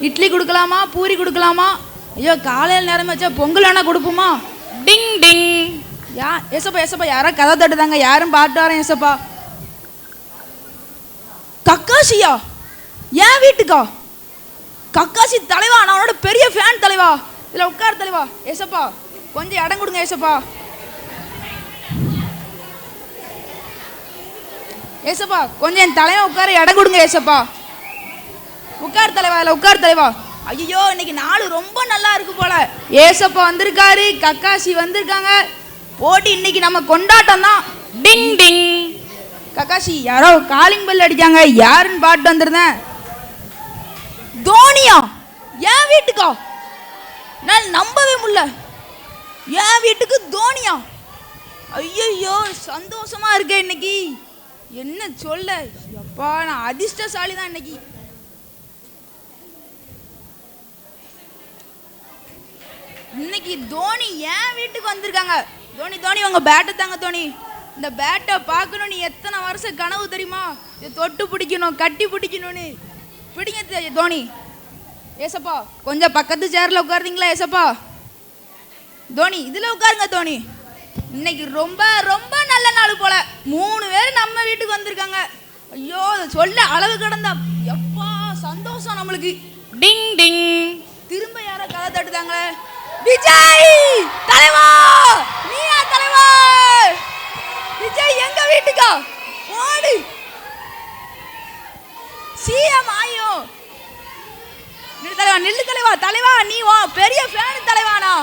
இட்லி கொடுக்கலாமா, பூரி கொடுக்கலாமா? ஐயோ காலையில் நேரம் வச்சா பொங்கல் வேணா கொடுப்போமா? டிங் டிங். ஏசப்பா ஏசப்பா யாரோ கதை தட்டுதாங்க, யாரும் பாட்டு வரேன் ஏசப்பா. கக்காசியா என் வீட்டுக்கா? கக்காசி தலைவா, நான் அவனோட பெரிய ஃபேன் தலைவா. இதில் உட்கார் தலைவா. ஏசப்பா கொஞ்சம் இடம் கொடுங்க ஏசப்பா. ஏசப்பா கொஞ்சம் என் தலைவன் உட்கார இடம் கொடுங்க ஏசப்பா. உட்கார் தலைவா, இதில் உட்கார் தலைவா. ஐயோ இன்னைக்கு நாள் ரொம்ப நல்லா இருக்கு போல. ஏசப்பா வந்திருக்காரு, கக்காசி வந்திருக்காங்க. போட்டி இன்னைக்கு நம்ம கொண்டாட்டம் தான். டிங் டிங். கக்காசி யாரோ காலிங் பெல் அடிக்காங்க. யாருன்னு பாட்டு வந்திருந்தேன். தோனியா என் வீட்டுக்கா? நான் நம்பவே முடியல. என் வீட்டுக்கு தோனியா? ஐயோ சந்தோஷமா இருக்கேன் இன்னைக்கு. என்ன சொல்ல அப்பா, நான் அதிர்ஷ்டசாலி தான் இன்னைக்கு. இன்னைக்கு தோனி என் வீட்டுக்கு வந்திருக்காங்க. தோனி தோனி உங்க பேட்டை தாங்க தோனி. இந்த பேட்டை பார்க்கணும். நீ எத்தனை வருஷம் கனவு தெரியுமா? இதை தொட்டு பிடிக்கணும், கட்டி பிடிக்கணும்னு. பிடிங்க தோனி. ஏசப்பா கொஞ்சம் பக்கத்து சேர்ல உட்காருறீங்களா ஏசப்பா? தோனி இதில் உட்காருங்க தோனி. இன்னைக்கு ரொம்ப ரொம்ப நல்ல நாள் போல. 3 பேர் நம்ம வீட்டுக்கு வந்திருக்காங்க. ஐயோ சொல்ல அளவு கடந்த எப்பா சந்தோஷம் நம்மளுக்கு. டிங் டிங். திரும்ப யாரோ கதை தட்டுதாங்களே. விஜய் தலைவா, நீயா தலைவா? விஜய் எங்க வீட்டுக்கா? ஓடு. சிஎம் ஆயோ. நில்லு தலைவா, நில்லு தலைவா. தலைவா நீ பெரிய ஃபேன் தலைவானா?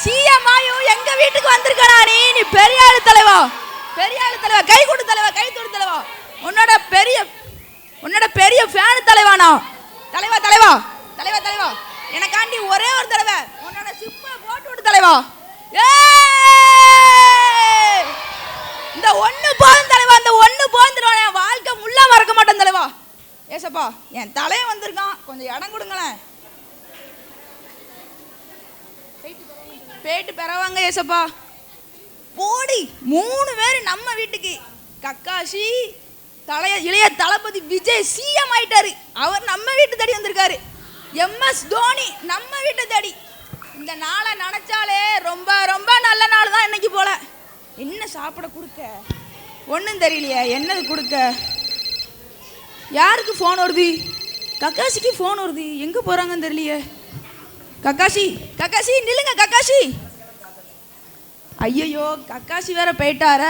சிஎம் ஆயோ எங்க வீட்டுக்கு வந்திருக்கடா. நீ பெரிய ஆளு தலைவா, பெரிய ஆளு தலைவா. கை கொடு தலைவா, கை தொடு தலைவா. உன்னோட பெரிய ஃபேன் தலைவானா? தலைவா தலைவா தலைவா தலைவா, எனக்காண்டி ஒரே ஒரு தடவை உன்னோட சிப்பை போட்டு விட்டு தலைவா. இந்த ஒண்ணு போதும் தலைவா, இந்த ஒண்ணு போந்துருவான். என் வாழ்க்கை முள்ளா மறக்க மாட்டேன் தலைவா. ஏசப்பா என் தலையை வந்திருக்கான், கொஞ்சம் இடம் கொடுங்களேன். பேட்டு பெறவாங்க ஏசப்பா. போடி 3 பேர் நம்ம வீட்டுக்கு. கக்காசி இளைய தளபதி விஜய் சிஎம் ஆயிட்டாரு. அவர் நம்ம வீட்டு தேடி வந்திருக்காரு. எம்எஸ் தோனி நம்ம வீட்டை தேடி. இந்த நாளை நினைச்சாலே ரொம்ப ரொம்ப நல்ல நாள் தான் இன்னைக்கு போல. என்ன சாப்பிட கொடுக்க ஒன்றும் தெரியலையே, என்னது கொடுக்க. யாருக்கு ஃபோன் வருது? கக்காசிக்கு ஃபோன் வருது. எங்கே போகிறாங்கன்னு தெரியலையே. கக்காசி கக்காசி நில்லுங்க கக்காசி. ஐயோ கக்காசி வேற போயிட்டார.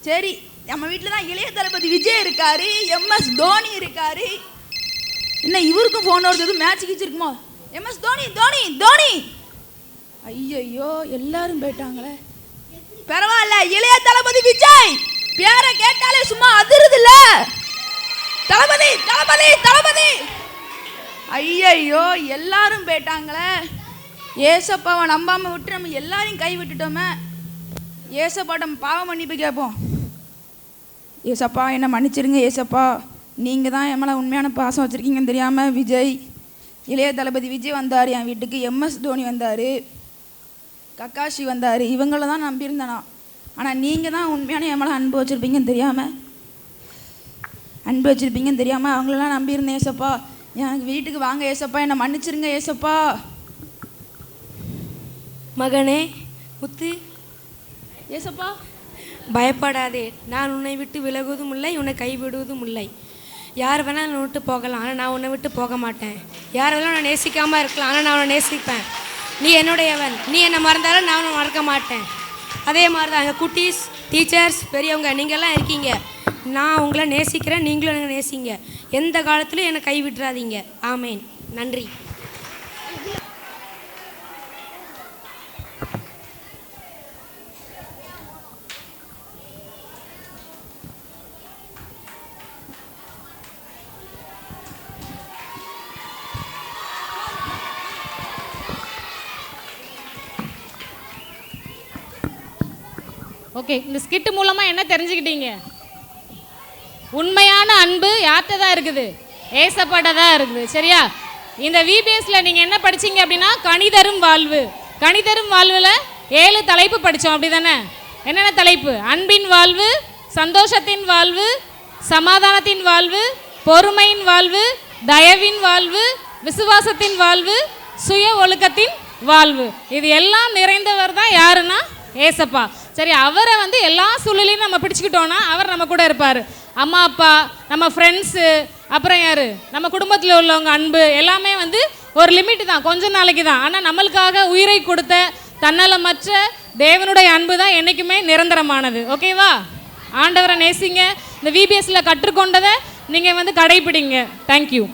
சரி நம்ம வீட்டில் தான் இளைய தளபதி விஜய் இருக்காரு, எம்எஸ் தோனி இருக்காரு. என்ன இவருக்கும் ஃபோன் வருது? மேட்ச் கிச்சிருக்குமா? எம்எஸ் தோனி தோனி தோனி. ஐயோ எல்லாரும் போயிட்டாங்களே. பரவாயில்ல, இளைய தளபதி விஜய் பேரை கேட்டாலே சும்மா அதிருது இல்ல. தளபதி தளபதி தளபதி. ஐயோ எல்லாரும் போயிட்டாங்களே. ஏசப்பாவை நம்பாம விட்டு நம்ம எல்லாரையும் கை விட்டுட்டோமே. ஏசப்பாட்ட பாவம் மன்னிப்பு கேட்போம். ஏசப்பா என்னை மன்னிச்சிருங்க ஏசப்பா. நீங்கள் தான் என் மேலே உண்மையான பாசம் வச்சுருக்கீங்கன்னு தெரியாமல் விஜய் இளைய தளபதி விஜய் வந்தார் என் வீட்டுக்கு. எம்எஸ் தோனி வந்தார், கக்காஷி வந்தார். இவங்கள தான் நம்பியிருந்தேனா. ஆனால் நீங்கள் தான் உண்மையான என் மேலே அன்பு வச்சுருப்பீங்கன்னு தெரியாமல் அவங்களெல்லாம் நம்பியிருந்தேன் ஏசப்பா. எனக்கு வீட்டுக்கு வாங்க ஏசப்பா, என்னை மன்னிச்சிருங்க ஏசப்பா. மகனே முத்து, ஏசப்பா பயப்படாதே. நான் உன்னை விட்டு விலகுவதும் இல்லை, உன்னை கைவிடுவதும் இல்லை. யார் வேணால் என்னை விட்டு போகலாம், ஆனால் நான் உன்னை விட்டு போக மாட்டேன். யார் வேணாலும் நான் நேசிக்காமல் இருக்கலாம், ஆனால் நான் உன்னை நேசிப்பேன். நீ என்னுடையவன், நீ என்னை மறந்தாலும் நான் உன்னை மறக்க மாட்டேன். அதே மாதிரி தான் எங்கள் குட்டீஸ், டீச்சர்ஸ், பெரியவங்க நீங்கள்லாம் இருக்கீங்க. நான் உங்களை நேசிக்கிறேன், நீங்களும் எனக்கு நேசிங்க. எந்த காலத்திலும் என்னை கைவிட்டுறாதீங்க. ஆமேன். நன்றி. ஓகே, இந்த ஸ்கிட் மூலமாக என்ன தெரிஞ்சுக்கிட்டீங்க? உண்மையான அன்பு யார்கிட்ட தான் இருக்குது? ஏசப்பாட்ட தான் இருக்குது. சரியா? இந்த விபிஎஸ்ல நீங்கள் என்ன படிச்சீங்க அப்படின்னா கனிதரும் வாழ்வு. கனிதரும் வாழ்வில் 7 தலைப்பு படித்தோம், அப்படி தானே? என்னென்ன தலைப்பு? அன்பின் வாழ்வு, சந்தோஷத்தின் வாழ்வு, சமாதானத்தின் வாழ்வு, பொறுமையின் வாழ்வு, தயவின் வாழ்வு, விசுவாசத்தின் வாழ்வு, சுய ஒழுக்கத்தின் வாழ்வு. இது எல்லாம் நிறைந்தவர் தான் யாருன்னா ஏசப்பா. சரி, அவரை வந்து எல்லா சூழ்நிலையும் நம்ம பிடிச்சிக்கிட்டோன்னா அவர் நம்ம கூட இருப்பார். அம்மா அப்பா, நம்ம ஃப்ரெண்ட்ஸு, அப்புறம் யார், நம்ம குடும்பத்தில் உள்ளவங்க அன்பு எல்லாமே வந்து ஒரு லிமிட் தான், கொஞ்ச நாளைக்கு தான். ஆனால் நம்மளுக்காக உயிரை கொடுத்த தன்னலமற்ற தேவனுடைய அன்பு தான் என்றைக்குமே நிரந்தரமானது. ஓகேவா? ஆண்டவரை நேசிங்க. இந்த விபிஎஸ்ல கற்றுக்கொண்டதை நீங்கள் வந்து கடைப்பிடிங்க. தேங்க்யூ.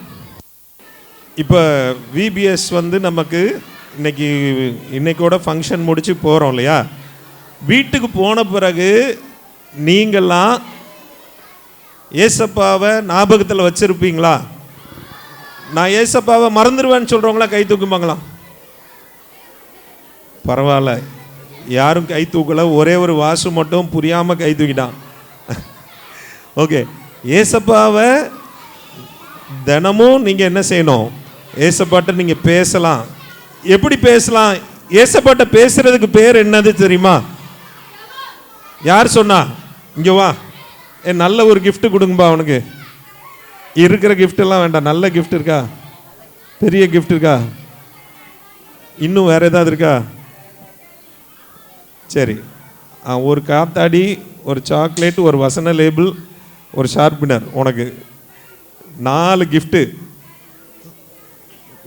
இப்போ விபிஎஸ் வந்து நமக்கு இன்னைக்கோட ஃபங்க்ஷன் முடிச்சு போகிறோம் இல்லையா? வீட்டுக்கு போன பிறகு நீங்கள்லாம் ஏசப்பாவை ஞாபகத்தில் வச்சுருப்பீங்களா? நான் ஏசப்பாவை மறந்துடுவேன்னு சொல்கிறவங்களா கை தூக்குமாங்களா? பரவாயில்ல, யாரும் கை தூக்கலை. ஒரே ஒரு வாசு மட்டும் புரியாமல் கை தூக்கிட்டான். ஓகே, ஏசப்பாவை தினமும் நீங்கள் என்ன செய்யணும்? ஏசப்பாட்ட நீங்கள் பேசலாம். எப்படி பேசலாம்? ஏசப்பாட்ட பேசுறதுக்கு பேர் என்னது தெரியுமா? யார் சொன்னா? இங்கே வா, நல்ல ஒரு gift கொடுங்கப்பா. அவனுக்கு இருக்கிற கிஃப்ட் எல்லாம் வேண்டாம், நல்ல gift இருக்கா? பெரிய gift இருக்கா? இன்னும் வேற ஏதாவது இருக்கா? சரி, ஒரு காத்தாடி, ஒரு சாக்லேட், ஒரு வசன லேபிள், ஒரு ஷார்ப்னர். உனக்கு 4 gift.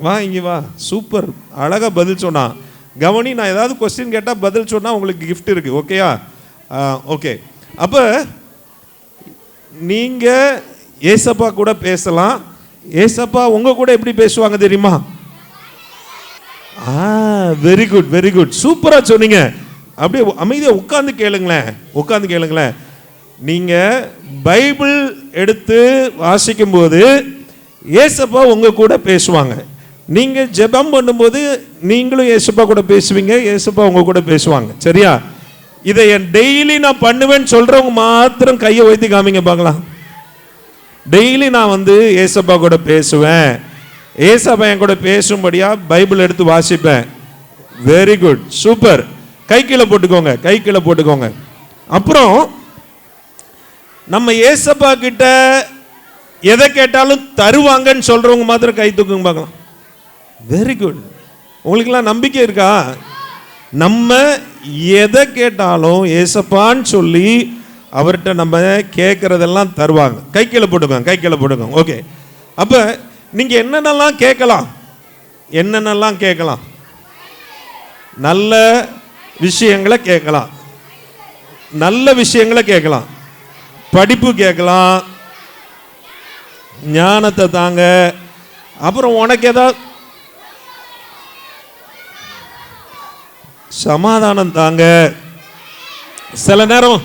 வா, இங்கே வா. சூப்பர், அழகாக பதில் சொன்னா. கவனி, நான் ஏதாவது கொஸ்டின் கேட்டால் பதில் சொன்னால் உங்களுக்கு gift இருக்குது. ஓகேயா? ஓகே. அப்போ நீங்கள் ஏசப்பா கூட பேசலாம். ஏசப்பா உங்கள் கூட எப்படி பேசுவாங்க தெரியுமா? வெரி குட், வெரி குட், சூப்பராக சொன்னீங்க. அப்படியே அமைதியாக உட்காந்து கேளுங்களேன். நீங்கள் பைபிள் எடுத்து வாசிக்கும்போது ஏசப்பா உங்கள் கூட பேசுவாங்க. நீங்கள் ஜெபம் பண்ணும்போது நீங்களும் ஏசப்பா கூட பேசுவீங்க, ஏசப்பா உங்கள் கூட பேசுவாங்க. சரியா? இதை என் டெய்லி நான் பண்ணுவேன்னு சொல்கிறவங்க மாத்திரம் கையை வைத்து காமிங்க பார்க்கலாம். டெய்லி நான் வந்து ஏசப்பா கூட பேசுவேன், ஏசப்பா என் கூட பேசும்படியா பைபிள் எடுத்து வாசிப்பேன். Very good, super. கை கீழே போட்டுக்கோங்க. அப்புறம் நம்ம ஏசப்பா கிட்ட எதை கேட்டாலும் தருவாங்கன்னு சொல்றவங்க மாத்திரம் கை தூக்குங்க பார்க்கலாம். Very good. உங்களுக்கெல்லாம் நம்பிக்கை இருக்கா? நம்ம எதை கேட்டாலும் ஏசப்பான்னு சொல்லி அவர்கிட்ட நம்ம கேட்கறதெல்லாம் தருவாங்க. கை கீழே போட்டுக்கோங்க. ஓகே. அப்போ நீங்கள் என்னென்னலாம் கேட்கலாம்? நல்ல விஷயங்களை கேட்கலாம், படிப்பு கேட்கலாம், ஞானத்தை தாங்க. அப்புறம் உனக்கு ஏதாவது சமாதானம் தாங்க. சில நேரம்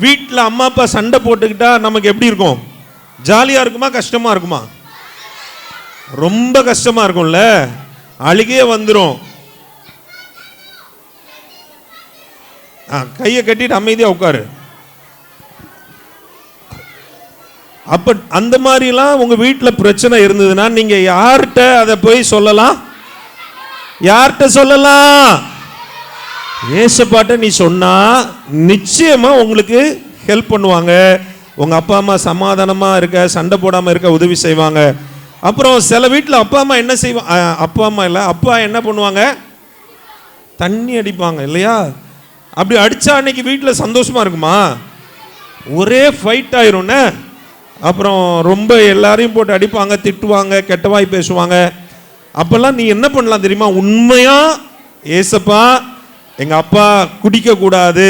வீட்டில் அம்மா அப்பா சண்டை போட்டுக்கிட்டா நமக்கு எப்படி இருக்கும்? ஜாலியாக இருக்குமா, கஷ்டமாக இருக்குமா? ரொம்ப கஷ்டமாக இருக்கும்ல, அழுகையே வந்துடும். கையை கட்டிட்டு அமைதியாக உட்காரு. அப்ப அந்த மாதிரிலாம் உங்க வீட்டில் பிரச்சனை இருந்ததுன்னா நீங்க யார்கிட்ட அதை போய் சொல்லலாம்? ஏசப்பாட்ட நீ சொன்னா நிச்சயமா உங்களுக்கு ஹெல்ப் பண்ணுவாங்க. உங்க அப்பா அம்மா சமாதானமா இருக்க, சண்டை போடாம இருக்க உதவி செய்வாங்க. அப்புறம் சில வீட்டில் அப்பா அம்மா என்ன செய்வாங்க? அப்பா என்ன பண்ணுவாங்க? தண்ணி அடிப்பாங்க இல்லையா? அப்படி அடிச்சா அன்னைக்கு வீட்டில் சந்தோஷமா இருக்குமா? ஒரே ஃபைட் ஆயிரும்னு. அப்புறம் ரொம்ப எல்லாரையும் போட்டு அடிப்பாங்க, திட்டுவாங்க, கெட்டவாய் பேசுவாங்க. அப்போல்லாம் நீ என்ன பண்ணலாம் தெரியுமா? உண்மையாக ஏசப்பா எங்கள் அப்பா குடிக்கக்கூடாது,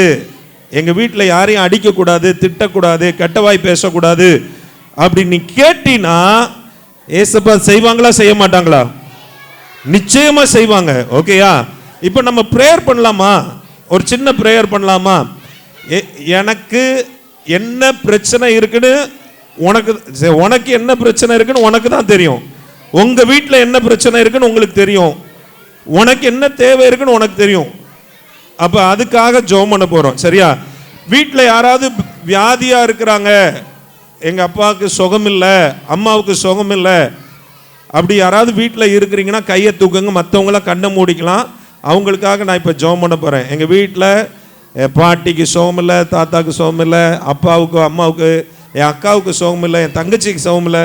எங்கள் வீட்டில் யாரையும் அடிக்கக்கூடாது, திட்டக்கூடாது, கெட்டவாய் பேசக்கூடாது அப்படி நீ கேட்டினா ஏசப்பா செய்வாங்களா செய்ய மாட்டாங்களா? நிச்சயமா செய்வாங்க. ஓகேயா? இப்போ நம்ம ப்ரேயர் பண்ணலாமா? ஒரு சின்ன ப்ரேயர் பண்ணலாமா? எனக்கு என்ன பிரச்சனை இருக்குன்னு உனக்கு என்ன பிரச்சனை இருக்குன்னு உனக்கு தான் தெரியும். உங்க வீட்டில் என்ன பிரச்சனை இருக்குன்னு உங்களுக்கு தெரியும். உனக்கு என்ன தேவை இருக்குன்னு உனக்கு தெரியும். அப்ப அதுக்காக ஜெபம் பண்ண போறோம். சரியா? வீட்டில் யாராவது வியாதியா இருக்கிறாங்க, எங்க அப்பாவுக்கு சுகம் இல்லை, அம்மாவுக்கு சுகம் இல்லை, அப்படி யாராவது வீட்டில் இருக்கிறீங்கன்னா கையை தூக்குங்க. மற்றவங்களாம் கண்ணை மூடிக்கலாம். அவங்களுக்காக நான் இப்போ ஜெபம் பண்ண போகிறேன். எங்கள் வீட்டில் என் பாட்டிக்கு சுகம் இல்லை, தாத்தாவுக்கு சுகம் இல்லை, அப்பாவுக்கு அம்மாவுக்கு, என் அக்காவுக்கு சுகம் இல்லை, என் தங்கச்சிக்கு சுகம் இல்லை,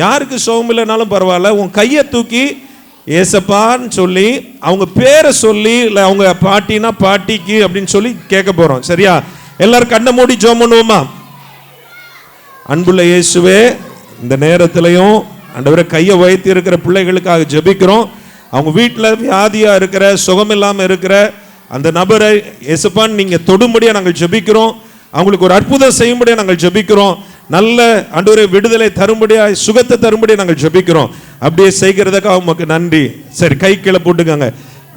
யாருக்கு சுகம் இல்லைனாலும் பரவாயில்ல, உன் கையை தூக்கி ஏசப்பான்னு சொல்லி அவங்க பேரை சொல்லி, இல்லை அவங்க பாட்டினா பாட்டிக்கு அப்படின்னு சொல்லி கேட்க போகிறோம். சரியா? எல்லாரும் கண்ணை மூடி ஜெபம் பண்ணுவோமா? அன்புள்ள இயேசுவே, இந்த நேரத்திலையும் ஆண்டவரே கையை வைத்து இருக்கிற பிள்ளைகளுக்காக ஜெபிக்கிறோம். அவங்க வீட்டில் வியாதியாக இருக்கிற, சுகம் இல்லாமல் இருக்கிற அந்த நபரை இயேசுப்பான் நீங்கள் தொடும்படியாக நாங்கள் ஜெபிக்கிறோம். அவங்களுக்கு ஒரு அற்புதம் செய்யும்படியாக நாங்கள் ஜெபிக்கிறோம். நல்ல ஆண்டவரே விடுதலை தரும்படியாக, சுகத்தை தரும்படியாக நாங்கள் ஜெபிக்கிறோம். அப்படியே செய்கிறதுக்காக உமக்கு நன்றி. சரி, கை கீழே போட்டுக்கோங்க.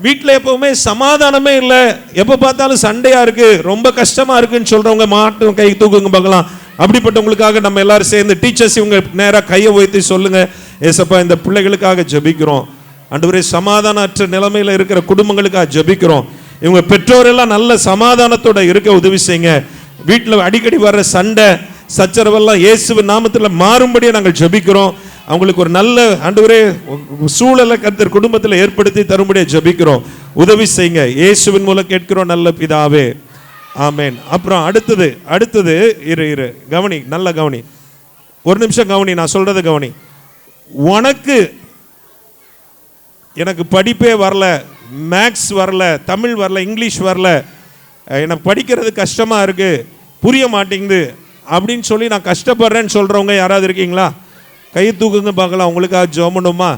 வீட்டில் எப்பவுமே சமாதானமே இல்லை, எப்போ பார்த்தாலும் சண்டையாக இருக்குது, ரொம்ப கஷ்டமாக இருக்குன்னு சொல்கிறவங்க மாட்டும் கை தூக்குங்க பார்க்கலாம். அப்படிப்பட்டவங்களுக்காக நம்ம எல்லாரும் சேர்ந்து டீச்சர்ஸ் இவங்க நேராக கையை வைத்து சொல்லுங்க, ஏசப்பா இந்த பிள்ளைகளுக்காக ஜெபிக்கிறோம். ஆண்டவரே சமாதானமற்ற நிலைமையில் இருக்கிற குடும்பங்களுக்காக ஜெபிக்கிறோம். இவங்க பெற்றோரெல்லாம் நல்ல சமாதானத்தோட இருக்க உதவி செய்யுங்க. வீட்டில் அடிக்கடி வர்ற சண்டை சச்சரவெல்லாம் இயேசுவின் நாமத்தில் மாறும்படியாக நாங்கள் ஜெபிக்கிறோம். அவங்களுக்கு ஒரு நல்ல ஆண்டவரே சூழலை கர்த்தர் குடும்பத்தில் ஏற்படுத்தி தரும்படியாக ஜெபிக்கிறோம். உதவி செய்யுங்க. இயேசுவின் மூலம் கேட்கிறோம் நல்ல பிதாவே, ஆமேன். அப்புறம் அடுத்தது இரு கவனி, நல்ல கவனி, ஒரு நிமிஷம் கவனி, நான் சொல்றத கவனி. உனக்கு எனக்கு படிப்பே வரல, மேக்ஸ் வரல, தமிழ் வரல, இங்கிலீஷ் வரல, எனக்கு படிக்கிறது கஷ்டமா இருக்கு, புரிய மாட்டேங்குது அப்படின்னு சொல்லி நான் கஷ்டப்படுறேன்னு சொல்றவங்க யாராவது இருக்கீங்களா? கை தூக்குங்க பார்க்கலாம். உங்களுக்காக ஜெபம் பண்ணுமா?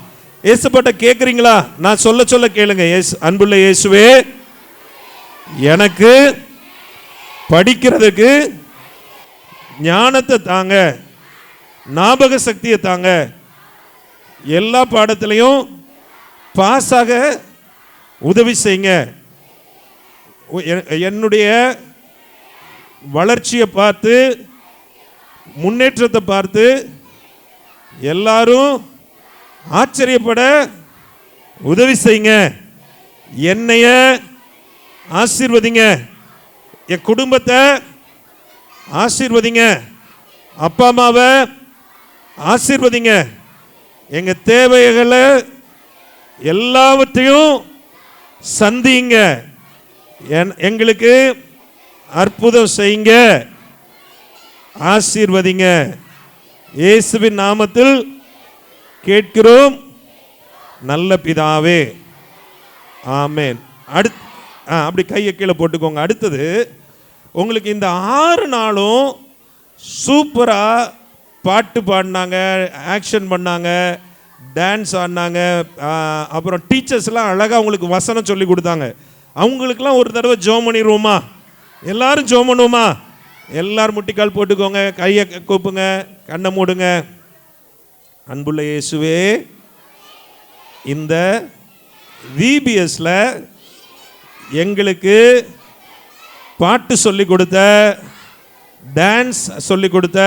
ஏசப்பட்ட கேட்குறீங்களா? நான் சொல்ல கேளுங்க. அன்புள்ள இயேசுவே, எனக்கு படிக்கிறதுக்கு ஞானத்தை தாங்க, ஞாபக சக்தியை தாங்க, எல்லா பாடத்திலையும் பாஸ் ஆக உதவி செய்யுங்க. என்னுடைய வளர்ச்சியை பார்த்து, முன்னேற்றத்தை பார்த்து எல்லாரும் ஆச்சரியப்பட உதவி செய்யுங்க. என்னைய ஆசீர்வதிங்க, என் குடும்பத்தை ஆசீர்வதிங்க, அப்பா அம்மாவை ஆசீர்வதிங்க, எங்க தேவைகளை எல்லாவற்றையும் சந்திங்க, எங்களுக்கு அற்புதம் செய்யுங்க, ஆசீர்வதிங்க. இயேசுவின் நாமத்தில் கேட்கிறோம் நல்ல பிதாவே, ஆமேன். அப்படி கையை கீழே போட்டுக்கோங்க. அடுத்தது, உங்களுக்கு இந்த 6 நாளும் சூப்பராக பாட்டு பாடினாங்க, ஆக்ஷன் பண்ணாங்க, டான்ஸ் ஆடினாங்க, அப்புறம் டீச்சர்ஸ்லாம் அழகாக உங்களுக்கு வசனம் சொல்லி கொடுத்தாங்க. அவங்களுக்கெல்லாம் ஒரு தடவை ஜெபம் பண்ணிடுவோமா? எல்லாரும் ஜெபம் பண்ணுவோமா? எல்லாரும் முட்டிக்கால் போட்டுக்கோங்க, கையை கூப்புங்க, கண்ணை மூடுங்க. அன்புள்ள இயேசுவே, இந்த விபிஎஸ்ல எங்களுக்கு பாட்டு சொல்லி கொடுத்த, டான்ஸ் சொல்லி கொடுத்த,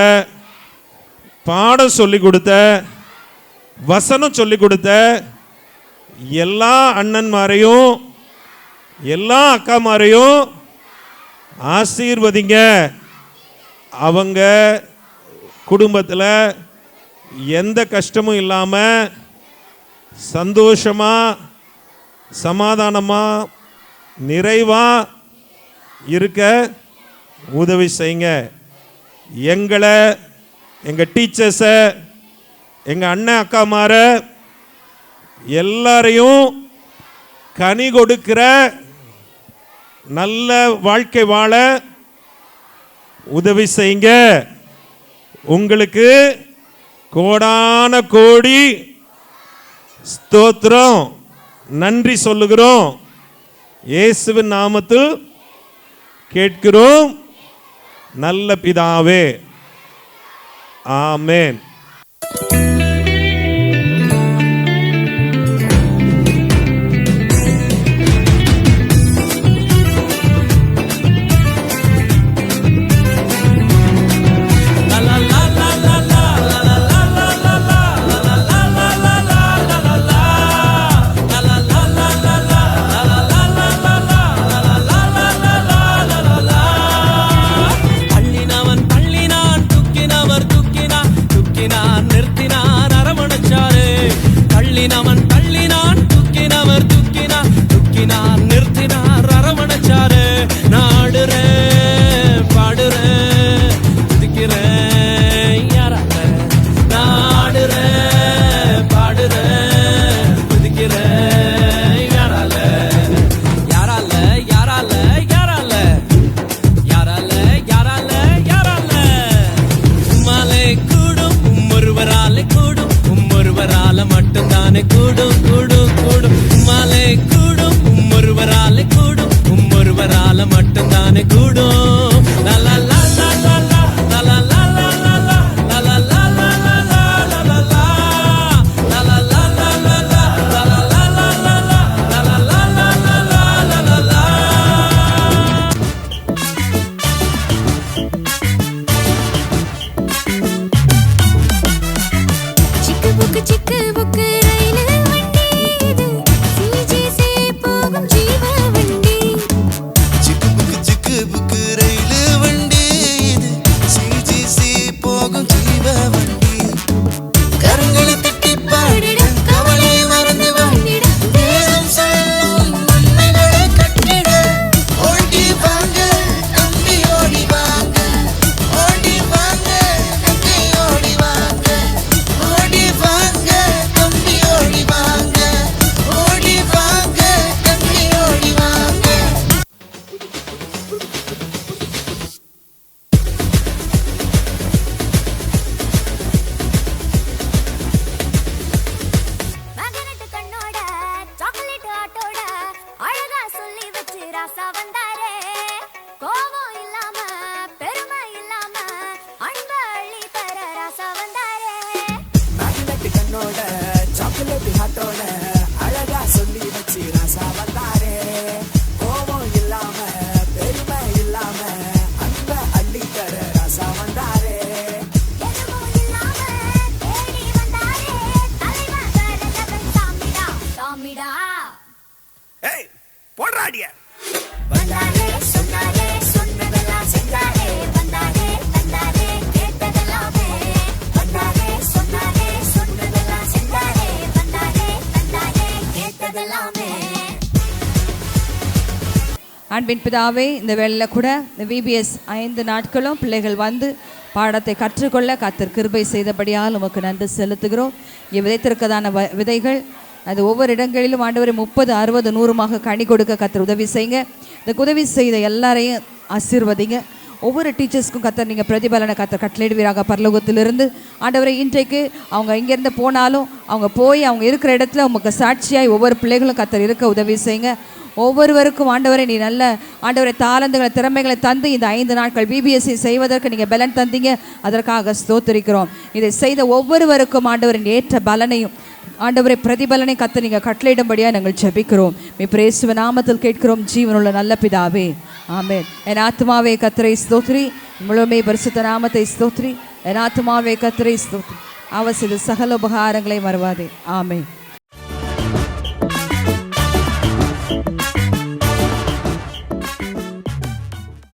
பாடம் சொல்லி கொடுத்த, வசனம் சொல்லி கொடுத்த எல்லா அண்ணன்மாரையும் எல்லா அக்காமாரையும் ஆசீர்வதிங்க. அவங்க குடும்பத்தில் எந்த கஷ்டமும் இல்லாமல் சந்தோஷமாக, சமாதானமாக, நிறைவாக இருக்க உதவி செய்யுங்க. எங்களை, எங்கள் டீச்சர்ஸை, எங்கள் அண்ணன் அக்காமார எல்லாரையும் கனி கொடுக்கிற நல்ல வாழ்க்கை வாழ உதவி செய்யுங்க. உங்களுக்கு கோடான கோடி ஸ்தோத்திரம், நன்றி சொல்லுகிறோம். இயேசுவின் நாமத்தில் கேட்கிறோம் நல்ல பிதாவே, ஆமென். அன்பின் பிதாவே, இந்த வேளையில் கூட இந்த VBS 5 நாட்களும் பிள்ளைகள் வந்து பாடத்தை கற்றுக்கொள்ள கர்த்தர் கிருபை செய்தபடியால் உமக்கு நன்றி செலுத்துகிறோம். இங்கே விதைத்திருக்கதான விதைகள் அது ஒவ்வொரு இடங்களிலும் ஆண்டவரை 30, 60, 100 கனி கொடுக்க கர்த்தர் உதவி செய்யுங்க. இந்த உதவி செய்த எல்லாரையும் ஆசீர்வதிங்க. ஒவ்வொரு டீச்சர்ஸ்க்கும் கர்த்தர் நீங்கள் பிரதிபலனை கர்த்தர் கட்டளையிடுவீராக பரலோகத்திலிருந்து. ஆண்டவரை இன்றைக்கு அவங்க இங்கேருந்து போனாலும் அவங்க போய் அவங்க இருக்கிற இடத்துல உமக்கு சாட்சியாய் ஒவ்வொரு பிள்ளைகளும் கர்த்தர் இருக்க உதவி செய்யுங்க. ஒவ்வொருவருக்கும் ஆண்டவரை நீ நல்ல ஆண்டவரை தாளந்துகளை திறமைகளை தந்து இந்த 5 நாட்கள் BBSC செய்வதற்கு நீங்கள் பலன் தந்தீங்க, அதற்காக ஸ்தோத்திரிக்கிறோம். இதை செய்த ஒவ்வொருவருக்கும் ஆண்டவரின் ஏற்ற பலனையும் ஆண்டவரை பிரதிபலனை கத்த நீங்கள் கட்டளையிடும்படியாக நாங்கள் ஜெபிக்கிறோம். இயேசுவ நாமத்தில் கேட்கிறோம் ஜீவனுள்ள நல்ல பிதாவே, ஆமென். என் ஆத்மாவே கர்த்தரை ஸ்தோத்திரி, முழுமை பரிசுத்த நாமத்தை ஸ்தோத்திரி. என் ஆத்மாவே கர்த்தரை ஸ்தோத்திரி, அவர் செய்த சகல உபகாரங்களை மறவாதே. ஆமென்.